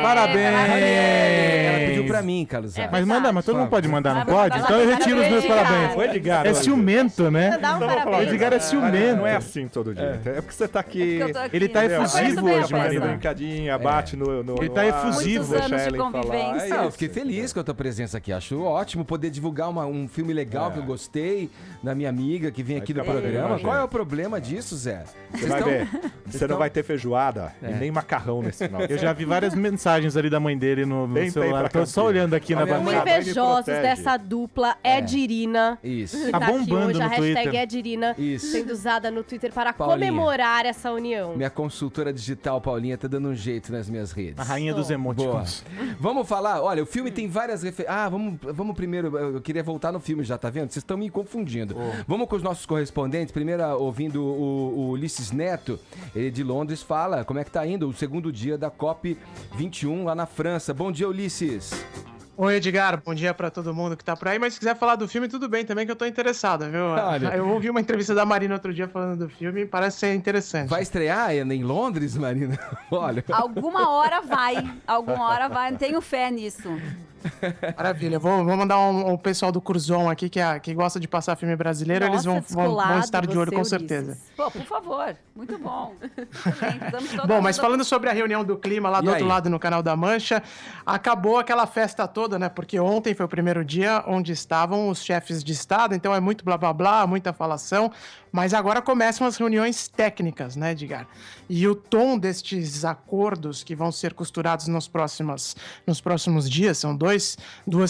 Parabéns! Ela pediu pra mim, Carlos. É Mas manda, mas todo mundo pode mandar, não Vai pode? mandar Então eu lá, retiro os meus Edgar. parabéns. O Edgar. É hoje. ciumento, né? Dá um O parabéns. Edgar é ciumento. Não é assim todo dia. É porque você tá aqui. Porque eu tô aqui, Ele tá né? efusivo Agora hoje, isso daí é Marina. festa. brincadinha, bate no. Ele tá ar, efusivo. deixa Muitos anos de ela falar. convivência. É Não, eu isso. fiquei feliz com a tua presença aqui. Acho ótimo poder divulgar um filme legal que eu gostei, da minha amiga que vem aqui do ficar bacana, programa. gente. Qual é o problema disso, Zé? Você vai ver. Você não vai ter feijoada e nem macarrão nesse final. Eu já vi várias mensagens ali da mãe dele no Tenta ir celular. pra Tô só Campinas. olhando aqui na Olha, Estamos bancada. mãe me invejosos protege. dessa dupla Edirina. Isso. Que Tá tá aqui bombando hoje, a no hashtag Twitter. Edirina Isso. sendo usada no Twitter para Paulinha. comemorar essa união. Minha consultora digital, Paulinha, tá dando um jeito nas minhas redes. A rainha dos Boa. emoticons. Vamos falar, olha, o filme tem várias referências. Ah, vamos primeiro, eu queria voltar no filme já, tá vendo? Vocês estão me confundindo. Vamos com os nossos correspondentes, primeiro ouvindo o Ulisses Neto, ele de Londres, fala como é que tá indo o segundo dia da COP21 lá na França. Bom dia, Ulisses. Oi, Edgar, bom dia pra todo mundo que tá por aí, mas se quiser falar do filme, tudo bem também, que eu tô interessado, viu? Olha. Eu ouvi uma entrevista da Marina outro dia falando do filme e parece ser interessante. Vai estrear em Londres, Marina? Olha. Alguma hora vai, tenho fé nisso. Maravilha, vou mandar o pessoal do Curzon aqui, que gosta de passar filme brasileiro, eles vão descolado estar de olho você, com Ulisses. certeza. Pô, por favor, muito bom. Excelente, estamos todos Bom, mas juntos. falando sobre a reunião do clima lá do E outro aí? lado no Canal da Mancha, acabou aquela festa toda, né? Porque ontem foi o primeiro dia onde estavam os chefes de Estado, então é muito blá blá blá, muita falação, mas agora começam as reuniões técnicas, né, Edgar? E o tom destes acordos que vão ser costurados nos próximos dias, são duas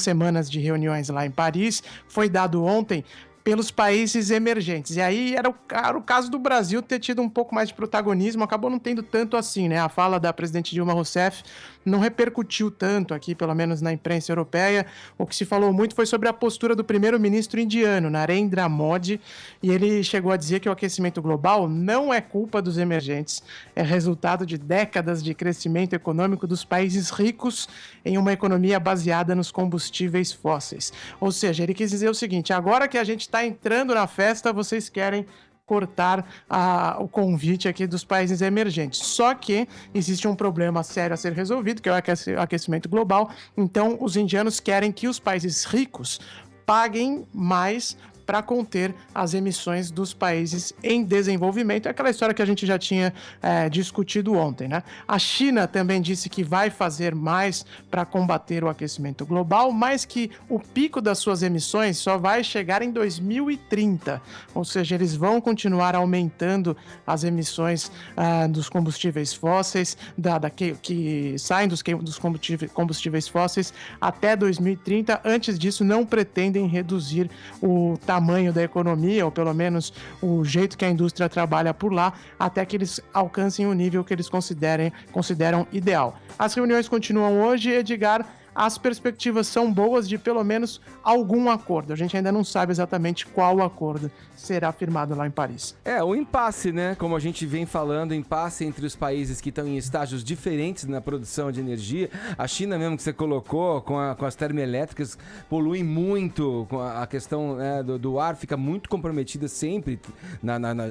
semanas de reuniões lá em Paris, foi dado ontem pelos países emergentes. E aí era o caso do Brasil ter tido um pouco mais de protagonismo, acabou não tendo tanto assim, né? A fala da presidente Dilma Rousseff não repercutiu tanto aqui, pelo menos na imprensa europeia. O que se falou muito foi sobre a postura do primeiro-ministro indiano, Narendra Modi, e ele chegou a dizer que o aquecimento global não é culpa dos emergentes, é resultado de décadas de crescimento econômico dos países ricos em uma economia baseada nos combustíveis fósseis. Ou seja, ele quis dizer o seguinte: agora que a gente está entrando na festa, vocês querem cortar o convite aqui dos países emergentes. Só que existe um problema sério a ser resolvido, que é o aquecimento global. Então, os indianos querem que os países ricos paguem mais para conter as emissões dos países em desenvolvimento. É aquela história que a gente já tinha discutido ontem, né? A China também disse que vai fazer mais para combater o aquecimento global, mas que o pico das suas emissões só vai chegar em 2030. Ou seja, eles vão continuar aumentando as emissões dos combustíveis fósseis, que saem dos combustíveis fósseis até 2030. Antes disso, não pretendem reduzir o tamanho da economia, ou pelo menos o jeito que a indústria trabalha por lá, até que eles alcancem o nível que eles consideram ideal. As reuniões continuam hoje, Edgar. As perspectivas são boas de pelo menos algum acordo. A gente ainda não sabe exatamente qual acordo será firmado lá em Paris. O impasse, né? Como a gente vem falando, impasse entre os países que estão em estágios diferentes na produção de energia. A China mesmo que você colocou, com as termoelétricas, polui muito, com a questão do ar fica muito comprometida sempre,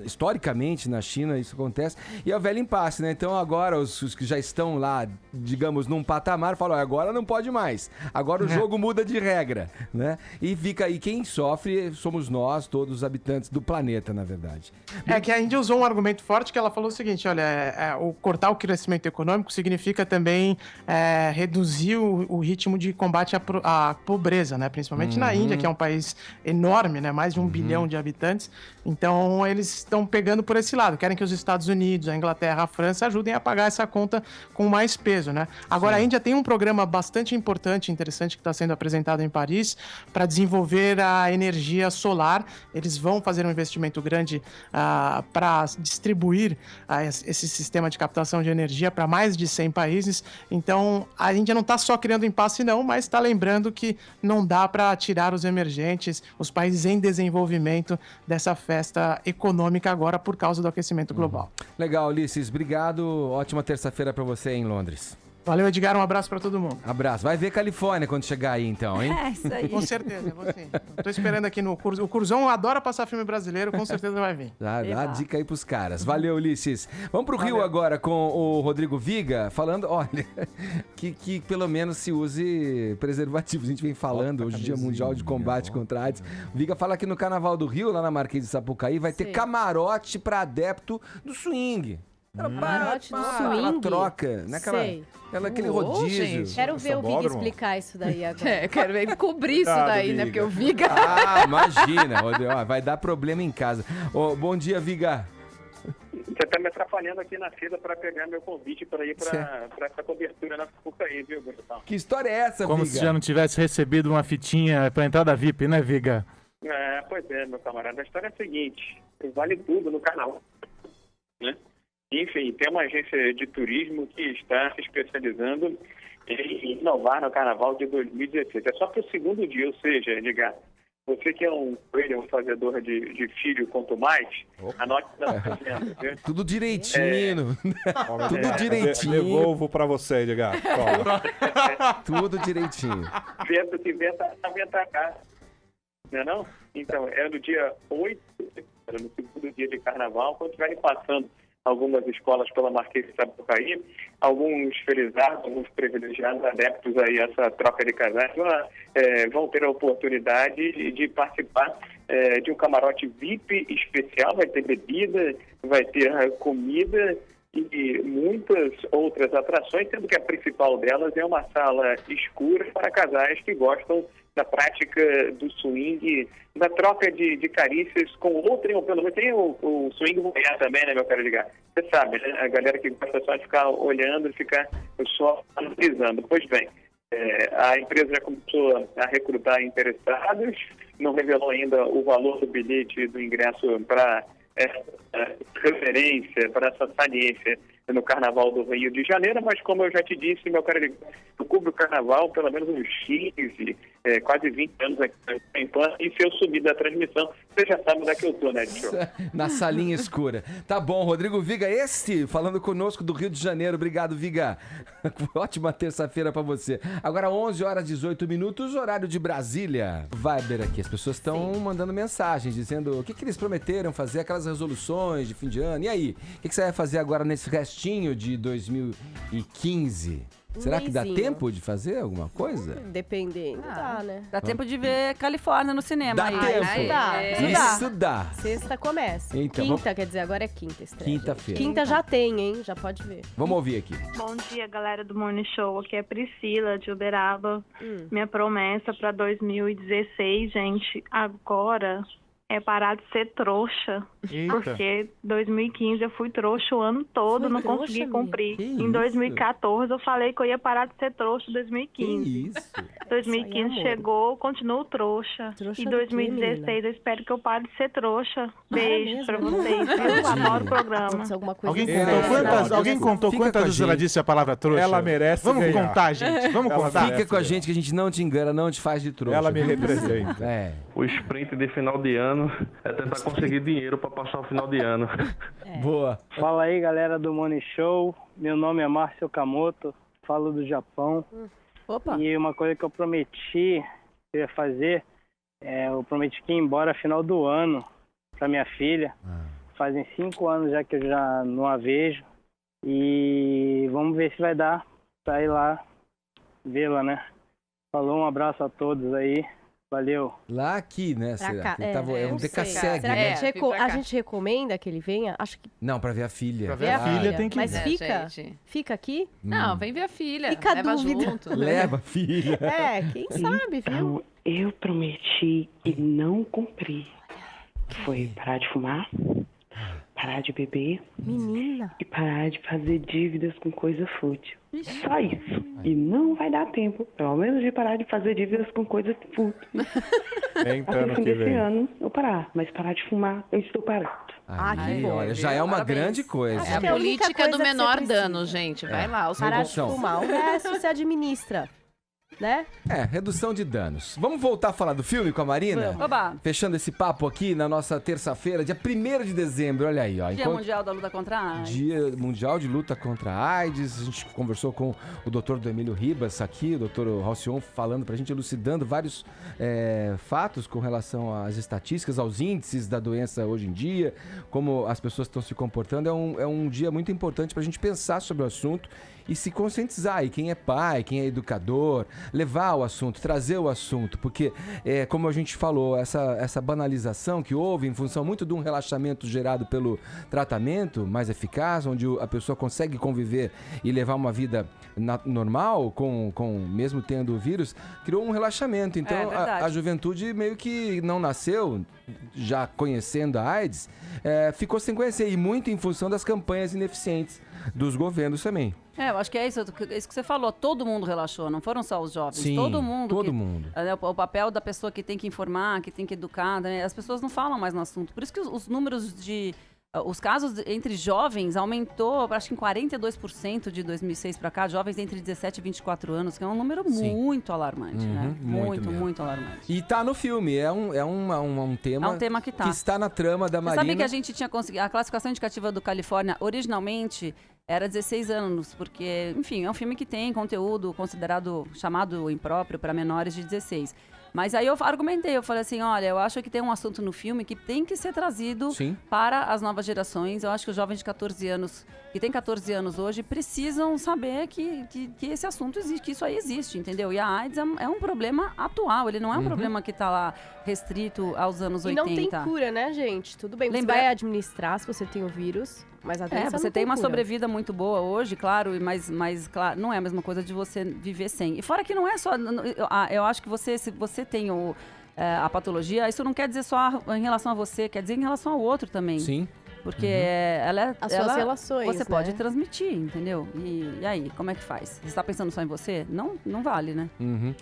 historicamente na China isso acontece. E é o velho impasse, né? Então agora os que já estão lá, digamos, num patamar, falam, agora não pode mais. Agora o jogo muda de regra, né? E fica aí, quem sofre somos nós, todos os habitantes do planeta, na verdade. É que a Índia usou um argumento forte que ela falou o seguinte, olha, cortar o crescimento econômico significa também reduzir o ritmo de combate à pobreza, né? Principalmente na Índia, que é um país enorme, né? Mais de 1 bilhão de habitantes. Então, eles estão pegando por esse lado. Querem que os Estados Unidos, a Inglaterra, a França ajudem a pagar essa conta com mais peso, né? Agora, a Índia tem um programa bastante importante e interessante que está sendo apresentado em Paris para desenvolver a energia solar. Eles vão fazer um investimento grande para distribuir esse sistema de captação de energia para mais de 100 países. Então, a Índia não está só criando impasse não, mas está lembrando que não dá para tirar os emergentes, os países em desenvolvimento dessa festa econômica agora por causa do aquecimento global. Legal, Ulisses. Obrigado. Ótima terça-feira para você em Londres. Valeu, Edgar. Um abraço pra todo mundo. Abraço. Vai ver Califórnia quando chegar aí, então, hein? Isso aí. Com certeza, eu vou sim. Tô esperando aqui no curso. O Curzão adora passar filme brasileiro, com certeza vai vir. Dá a dica aí pros caras. Valeu, Ulisses. Vamos pro Rio agora com o Rodrigo Viga, falando, olha, que pelo menos se use preservativos. A gente vem falando hoje, Dia Mundial de Combate contra a AIDS. O Viga fala que no Carnaval do Rio, lá na Marquês de Sapucaí, vai ter camarote pra adepto do swing. Camarote do swing? Aquela troca, né? Aquele rodízio. Gente. Quero ver o Viga explicar isso daí agora. Quero ver ele cobrir isso daí, né? Porque o Viga... Imagina, Rodrigo, vai dar problema em casa. Bom dia, Viga. Você tá me atrapalhando aqui na fila para pegar meu convite para ir para essa cobertura na Sapucaí, viu, Gustavo? Que história é essa, Como Viga? se já não tivesse recebido uma fitinha para entrada VIP, né, Viga? Pois é, meu camarada. A história é a seguinte, vale tudo no carnaval, né? Enfim, tem uma agência de turismo que está se especializando em inovar no carnaval de 2016. É só para o segundo dia, ou seja, Edgar, você que é um fazedor de filho quanto mais, anote da fazenda, viu? Tudo direitinho. Tudo direitinho. Devolvo para você, Edgar. Tudo direitinho. Vento que venta cá. Não é não? Então, é no dia 8, no segundo dia de carnaval, quando estiverem passando algumas escolas pela Marquês de Sapucaí, alguns felizados, alguns privilegiados, adeptos aí a essa troca de casais, vão ter a oportunidade de participar de um camarote VIP especial, vai ter bebida, vai ter comida e muitas outras atrações, sendo que a principal delas é uma sala escura para casais que gostam da prática do swing, da troca de carícias com outro, ou pelo menos tem o swing mulher também, né, meu caro Edgar? Você sabe, né? A galera que gosta só de ficar olhando e ficar só analisando. Pois bem, a empresa já começou a recrutar interessados, não revelou ainda o valor do bilhete do ingresso para referência, para essa saliência no Carnaval do Rio de Janeiro, mas como eu já te disse, meu caro, eu cubro o Carnaval pelo menos uns 15, quase 20 anos aqui em Pan, e se eu subir da transmissão, você já sabe onde é que eu tô, né, tio? Na salinha escura. Tá bom, Rodrigo Viga, falando conosco do Rio de Janeiro. Obrigado, Viga. Ótima terça-feira pra você. Agora 11 horas 18 minutos, horário de Brasília. Viber aqui, as pessoas estão mandando mensagens, dizendo o que eles prometeram fazer, aquelas resoluções de fim de ano. E aí, o que você vai fazer agora nesse restinho de 2015? Será que dá mesinho. tempo de fazer alguma coisa? Dependendo, dá, né? Dá tempo de ver Califórnia no cinema. Dá aí. tempo. Isso dá, Isso dá. Sexta começa. Então, Quinta, quer dizer, agora é quinta estreia. Quinta-feira. Quinta já tem, hein? Já pode ver. Vamos ouvir aqui. Bom dia, galera do Morning Show. Aqui é Priscila, de Uberaba. Minha promessa para 2016, gente, agora é parar de ser trouxa. Eita. Porque 2015 eu fui trouxa o ano todo, Foi não trouxa, consegui amiga? cumprir. Que Em isso? 2014 eu falei que eu ia parar de ser trouxa em 2015. Que isso? 2015 Isso aí é amor. chegou, continuo trouxa. Trouxa Em do quê, 2016 menina? eu espero que eu pare de ser trouxa. Beijo mesmo? pra vocês, viu? Adoro o programa. Aconteceu alguma coisa Alguém séria. contou quantas, alguém contou Fica quantas com a vezes ela gente. disse a palavra trouxa? Ela merece Vamos ganhar. contar, gente. Vamos Ela contar. Fica com a gente que a gente não te engana, não te faz de trouxa. Ela me viu? representa. É. O sprint de final de ano é tentar conseguir dinheiro para passar o final de ano. Boa. Fala aí, galera do Money Show. Meu nome é Márcio Kamoto, falo do Japão. Opa. E uma coisa que eu prometi que eu ia fazer, eu prometi que ia embora final do ano pra minha filha. Fazem 5 anos já que eu já não a vejo. E vamos ver se vai dar pra ir lá vê-la, né? Falou, um abraço a todos aí. Valeu. Lá aqui, né? Pra Será? cá. Que tava- é um não sei. decassegue, Será que né? a gente recomenda que ele venha? Acho que Não, pra ver a filha. Pra ver a filha. tem que Mas ver. fica? gente. Fica aqui? Não, vem ver a filha. Fica a leva dúvida. junto. Leva a filha. É, quem sabe, viu? Então, eu prometi e não cumpri. Foi parar de fumar, parar de beber Menina. e parar de fazer dívidas com coisa fútil. Só isso. E não vai dar tempo, pelo menos, de parar de fazer dívidas com coisa fútil. Então, Até ano o fim que desse vem. ano eu parar, mas parar de fumar eu estou parando. Aí, que bom. olha, já é uma Parabéns. grande coisa. É a que é a única política do coisa que você menor precisa. dano, gente. Vai lá. Os Parar de Redução. fumar. O resto você administra, né? É, redução de danos. Vamos voltar a falar do filme com a Marina? Oba. Fechando esse papo aqui na nossa terça-feira, dia 1º de dezembro, olha aí, ó. Dia Mundial da Luta contra a AIDS. Dia Mundial de Luta contra a AIDS. A gente conversou com o doutor do Emílio Ribas aqui, o doutor Halcyon, falando pra gente, elucidando vários fatos com relação às estatísticas, aos índices da doença hoje em dia, como as pessoas estão se comportando. É um dia muito importante pra gente pensar sobre o assunto e se conscientizar. E quem é pai, quem é educador, levar o assunto, trazer o assunto, porque, como a gente falou, essa banalização que houve em função muito de um relaxamento gerado pelo tratamento mais eficaz, onde a pessoa consegue conviver e levar uma vida normal, mesmo tendo o vírus, criou um relaxamento. Então, verdade. a juventude meio que não nasceu já conhecendo a AIDS, ficou sem conhecer, e muito em função das campanhas ineficientes dos governos também. Eu acho que é isso que você falou. Todo mundo relaxou, não foram só os jovens. Sim, todo mundo. todo mundo. O papel da pessoa que tem que informar, que tem que educar, né? As pessoas não falam mais no assunto. Por isso que os números de... Os casos entre jovens aumentou, acho que em 42% de 2006 para cá, jovens entre 17 e 24 anos, que é um número Sim. muito alarmante, né? muito mesmo. Muito alarmante. E tá no filme, é um tema, É um tema que tá. está na trama da Você Marina. sabe que a gente tinha conseguido... A classificação indicativa do Califórnia, originalmente, era 16 anos, porque, enfim, é um filme que tem conteúdo chamado impróprio para menores de 16. Mas aí eu argumentei, eu falei assim, olha, eu acho que tem um assunto no filme que tem que ser trazido Sim. para as novas gerações. Eu acho que os jovens de 14 anos, que têm 14 anos hoje, precisam saber que esse assunto existe, que isso aí existe, entendeu? E a AIDS é um problema atual, ele não é um problema que está lá restrito aos anos 80. E não tem cura, né, gente? Tudo bem, você vai administrar se você tem o vírus, mas a doença você não tem uma cura. sobrevida muito boa hoje, claro, mas claro, não é a mesma coisa de você viver sem. E fora que não é só... Eu acho que se você tem a patologia, isso não quer dizer só em relação a você, quer dizer em relação ao outro também. Sim. Porque As suas relações, você né? pode transmitir, entendeu? E aí, como é que faz? Você está pensando só em você? Não vale, né? Uhum.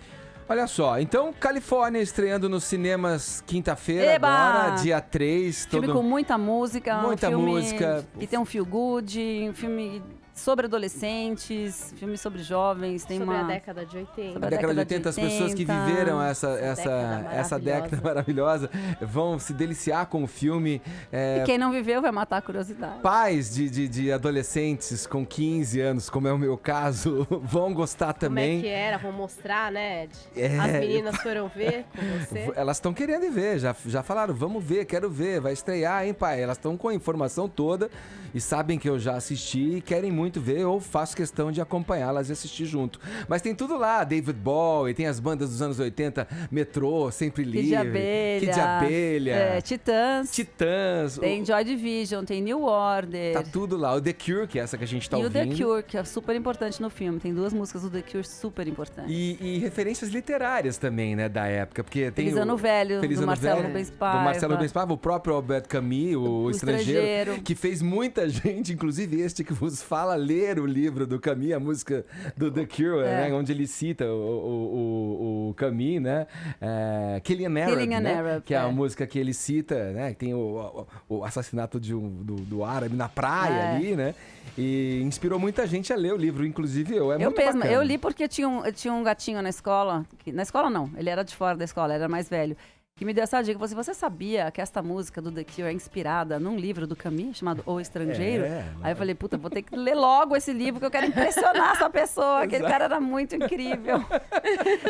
Olha só, então Califórnia estreando nos cinemas quinta-feira, Eba! agora, dia 3. Filme com muita música. Muita um filme música. Que tem um feel good, um filme sobre adolescentes, filme sobre jovens. Tem Sobre uma... a década de 80. Na década de 80, as pessoas que viveram essa década maravilhosa vão se deliciar com o filme. E quem não viveu vai matar a curiosidade. Pais de adolescentes com 15 anos, como é o meu caso, vão gostar também. Como é que era? Vamos mostrar, né, Ed? É. As meninas foram ver com você. Elas estão querendo ver, já falaram, vamos ver, quero ver, vai estrear, hein, pai? Elas estão com a informação toda e sabem que eu já assisti e querem muito muito ver ou faço questão de acompanhá-las e assistir junto. Mas tem tudo lá, David Bowie, tem as bandas dos anos 80, Metrô, Sempre Livre, Kid de Abelha, Titãs, tem Joy Division, tem New Order. Tá tudo lá, o The Cure, que é essa que a gente tá ouvindo. E o The Cure, que é super importante no filme, tem 2 músicas do The Cure super importantes. E referências literárias também, né, da época, porque tem Feliz Ano Velho, do Marcelo Rubens Paiva. Do Marcelo Rubens Paiva, o próprio Albert Camus, o estrangeiro, que fez muita gente, inclusive este que vos fala, ler o livro do Camus, a música do The Cure, né, onde ele cita o Camus, né, Killing an Arab, que é a música que ele cita, né, que tem o assassinato do árabe na praia ali, né, e inspirou muita gente a ler o livro, inclusive eu. Eu mesma, eu li porque tinha um gatinho na escola, na escola não, ele era de fora da escola, ele era mais velho, que me deu essa dica. Você sabia que esta música do The Cure é inspirada num livro do Camus, chamado O Estrangeiro? Aí eu falei, puta, vou ter que ler logo esse livro, que eu quero impressionar essa pessoa. Aquele cara era muito incrível.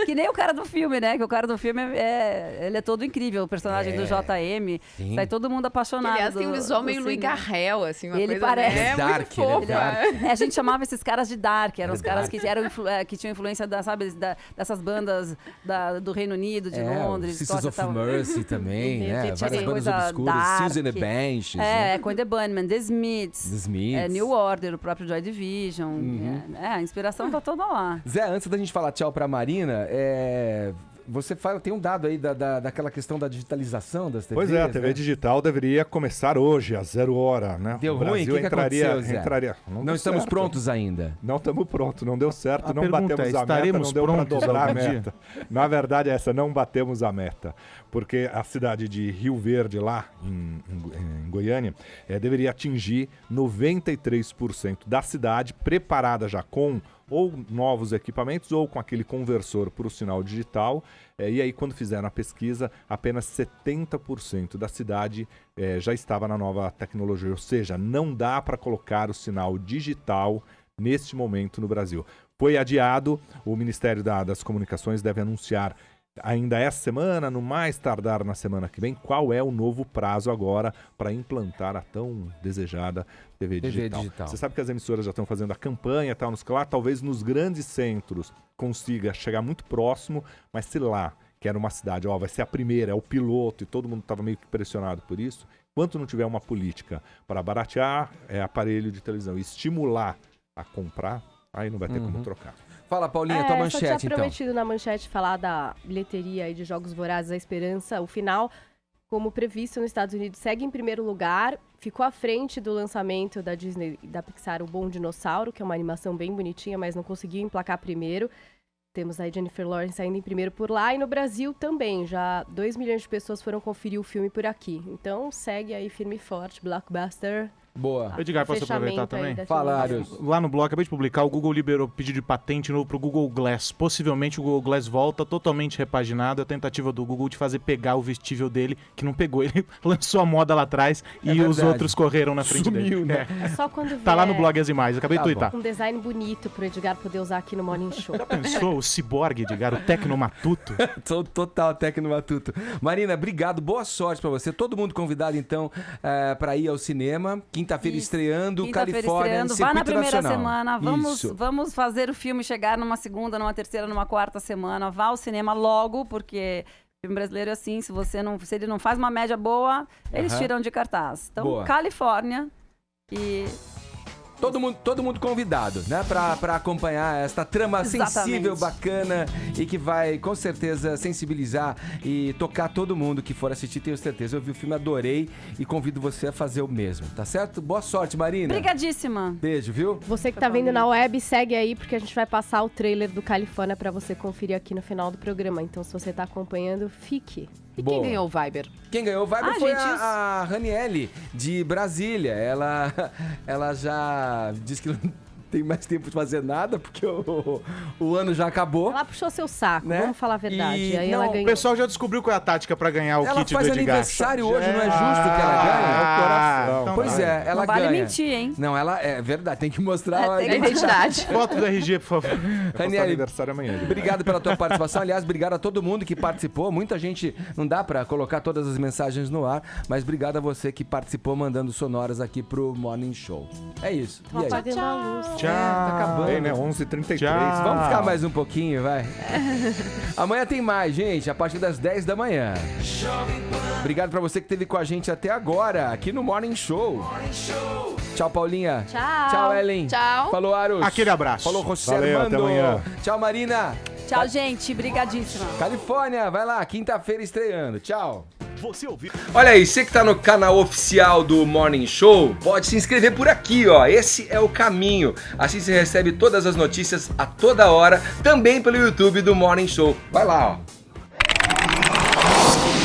Que nem o cara do filme, né? Que o cara do filme, ele é todo incrível. O personagem do JM, sai todo mundo apaixonado. Aliás, tem um visual meio Louis Garrel, assim, uma ele coisa, parece. né? Dark, muito fofa. A gente chamava esses caras de Dark, eram os caras que tinham influência dessas bandas do Reino Unido, de Londres. Sisters of Mercy também, né? Várias bandas obscuras, dark. Seals and the Benches. Com The Bunnymen, The Smiths, New Order, o próprio Joy Division. A inspiração tá toda lá. Zé, antes da gente falar tchau pra Marina, você tem um dado aí daquela questão da digitalização das TVs? Pois é, a TV digital deveria começar hoje, às 0 hora, né? Deu ruim? O que aconteceu, Zé? Não estamos prontos ainda. Não estamos prontos, não deu certo, não pergunta batemos a meta, não deu para dobrar a meta. Na verdade é essa, não batemos a meta. Porque a cidade de Rio Verde, lá em Goiânia, deveria atingir 93% da cidade preparada já com ou novos equipamentos ou com aquele conversor para o sinal digital. E aí, quando fizeram a pesquisa, apenas 70% da cidade já estava na nova tecnologia. Ou seja, não dá para colocar o sinal digital neste momento no Brasil. Foi adiado, o Ministério das Comunicações deve anunciar ainda essa semana, no mais tardar na semana que vem, qual é o novo prazo agora para implantar a tão desejada TV digital. Você sabe que as emissoras já estão fazendo a campanha, talvez nos grandes centros consiga chegar muito próximo, mas se lá, que era uma cidade, vai ser a primeira, é o piloto, e todo mundo estava meio que pressionado por isso, enquanto não tiver uma política para baratear aparelho de televisão e estimular a comprar, aí não vai ter como trocar. Fala, Paulinha, tua manchete, então. Eu tinha prometido na manchete falar da bilheteria e de Jogos Vorazes, a Esperança. O final, como previsto nos Estados Unidos, segue em primeiro lugar. Ficou à frente do lançamento da Disney e da Pixar, O Bom Dinossauro, que é uma animação bem bonitinha, mas não conseguiu emplacar primeiro. Temos aí Jennifer Lawrence saindo em primeiro por lá. E no Brasil também, já 2 milhões de pessoas foram conferir o filme por aqui. Então segue aí firme e forte, blockbuster. Boa. Edgar, posso aproveitar também? Fala, Arius. Lá no blog, acabei de publicar, o Google liberou pedido de patente novo pro Google Glass. Possivelmente o Google Glass volta totalmente repaginado. A tentativa do Google de fazer pegar o vestível dele, que não pegou. Ele lançou a moda lá atrás e os outros correram na frente dele. Né? É só quando vier... Tá lá no blog as imagens, acabei de tuitar. Um design bonito pro Edgar poder usar aqui no Morning Show. Já pensou o ciborgue, Edgar, o tecnomatuto? Total tecnomatuto. Marina, obrigado, boa sorte pra você. Todo mundo convidado, então, pra ir ao cinema. Quinta-feira estreando, Califórnia, estreando. Vá na primeira semana, Isso. vamos fazer o filme chegar numa segunda, numa terceira, numa quarta semana. Vá ao cinema logo, porque o filme brasileiro é assim, se ele não faz uma média boa, eles tiram de cartaz. Então, boa. Califórnia e... Todo mundo convidado, né? Pra acompanhar esta trama sensível, bacana e que vai, com certeza, sensibilizar e tocar todo mundo que for assistir, tenho certeza. Eu vi o filme, adorei e convido você a fazer o mesmo, tá certo? Boa sorte, Marina. Obrigadíssima. Beijo, viu? Você que tá vendo na web, segue aí, porque a gente vai passar o trailer do Califórnia pra você conferir aqui no final do programa. Então, se você tá acompanhando, fique. E quem ganhou o Viber? Quem ganhou o Viber foi a Raniele, de Brasília. Ela já disse que tem mais tempo de fazer nada, porque o ano já acabou. Ela puxou seu saco, Né? vamos falar a verdade. E Aí não, ela O ganhou. pessoal já descobriu qual é a tática pra ganhar o Ela kit faz do Edgar. aniversário hoje, não é justo que ela ganhe? É o coração. então Pois vai. é, ela Não vale ganha. mentir, hein? Não, ela é verdade, tem que mostrar Tem a identidade. Foto do RG, por favor. Ranieri, aniversário amanhã. obrigado pela tua participação. Aliás, obrigado a todo mundo que participou. Muita gente, não dá pra colocar todas as mensagens no ar, mas obrigado a você que participou mandando sonoras aqui pro Morning Show. É isso. E aí? Apagando a luz. Tchau. Tá acabando. Bem, né? 11h33. Tchau. Vamos ficar mais um pouquinho, vai. Amanhã tem mais, gente, a partir das 10 da manhã. Obrigado pra você que esteve com a gente até agora, aqui no Morning Show. Tchau, Paulinha. Tchau. Tchau, Ellen. Tchau. Falou, Arus. Aquele abraço. Falou, José Valeu, até Armando. amanhã. Tchau, Marina. Tchau, gente. Brigadíssima. Califórnia, vai lá, quinta-feira estreando. Tchau. Você ouviu? Olha aí, você que tá no canal oficial do Morning Show, pode se inscrever por aqui, ó. Esse é o caminho. Assim você recebe todas as notícias a toda hora, também pelo YouTube do Morning Show. Vai lá, ó.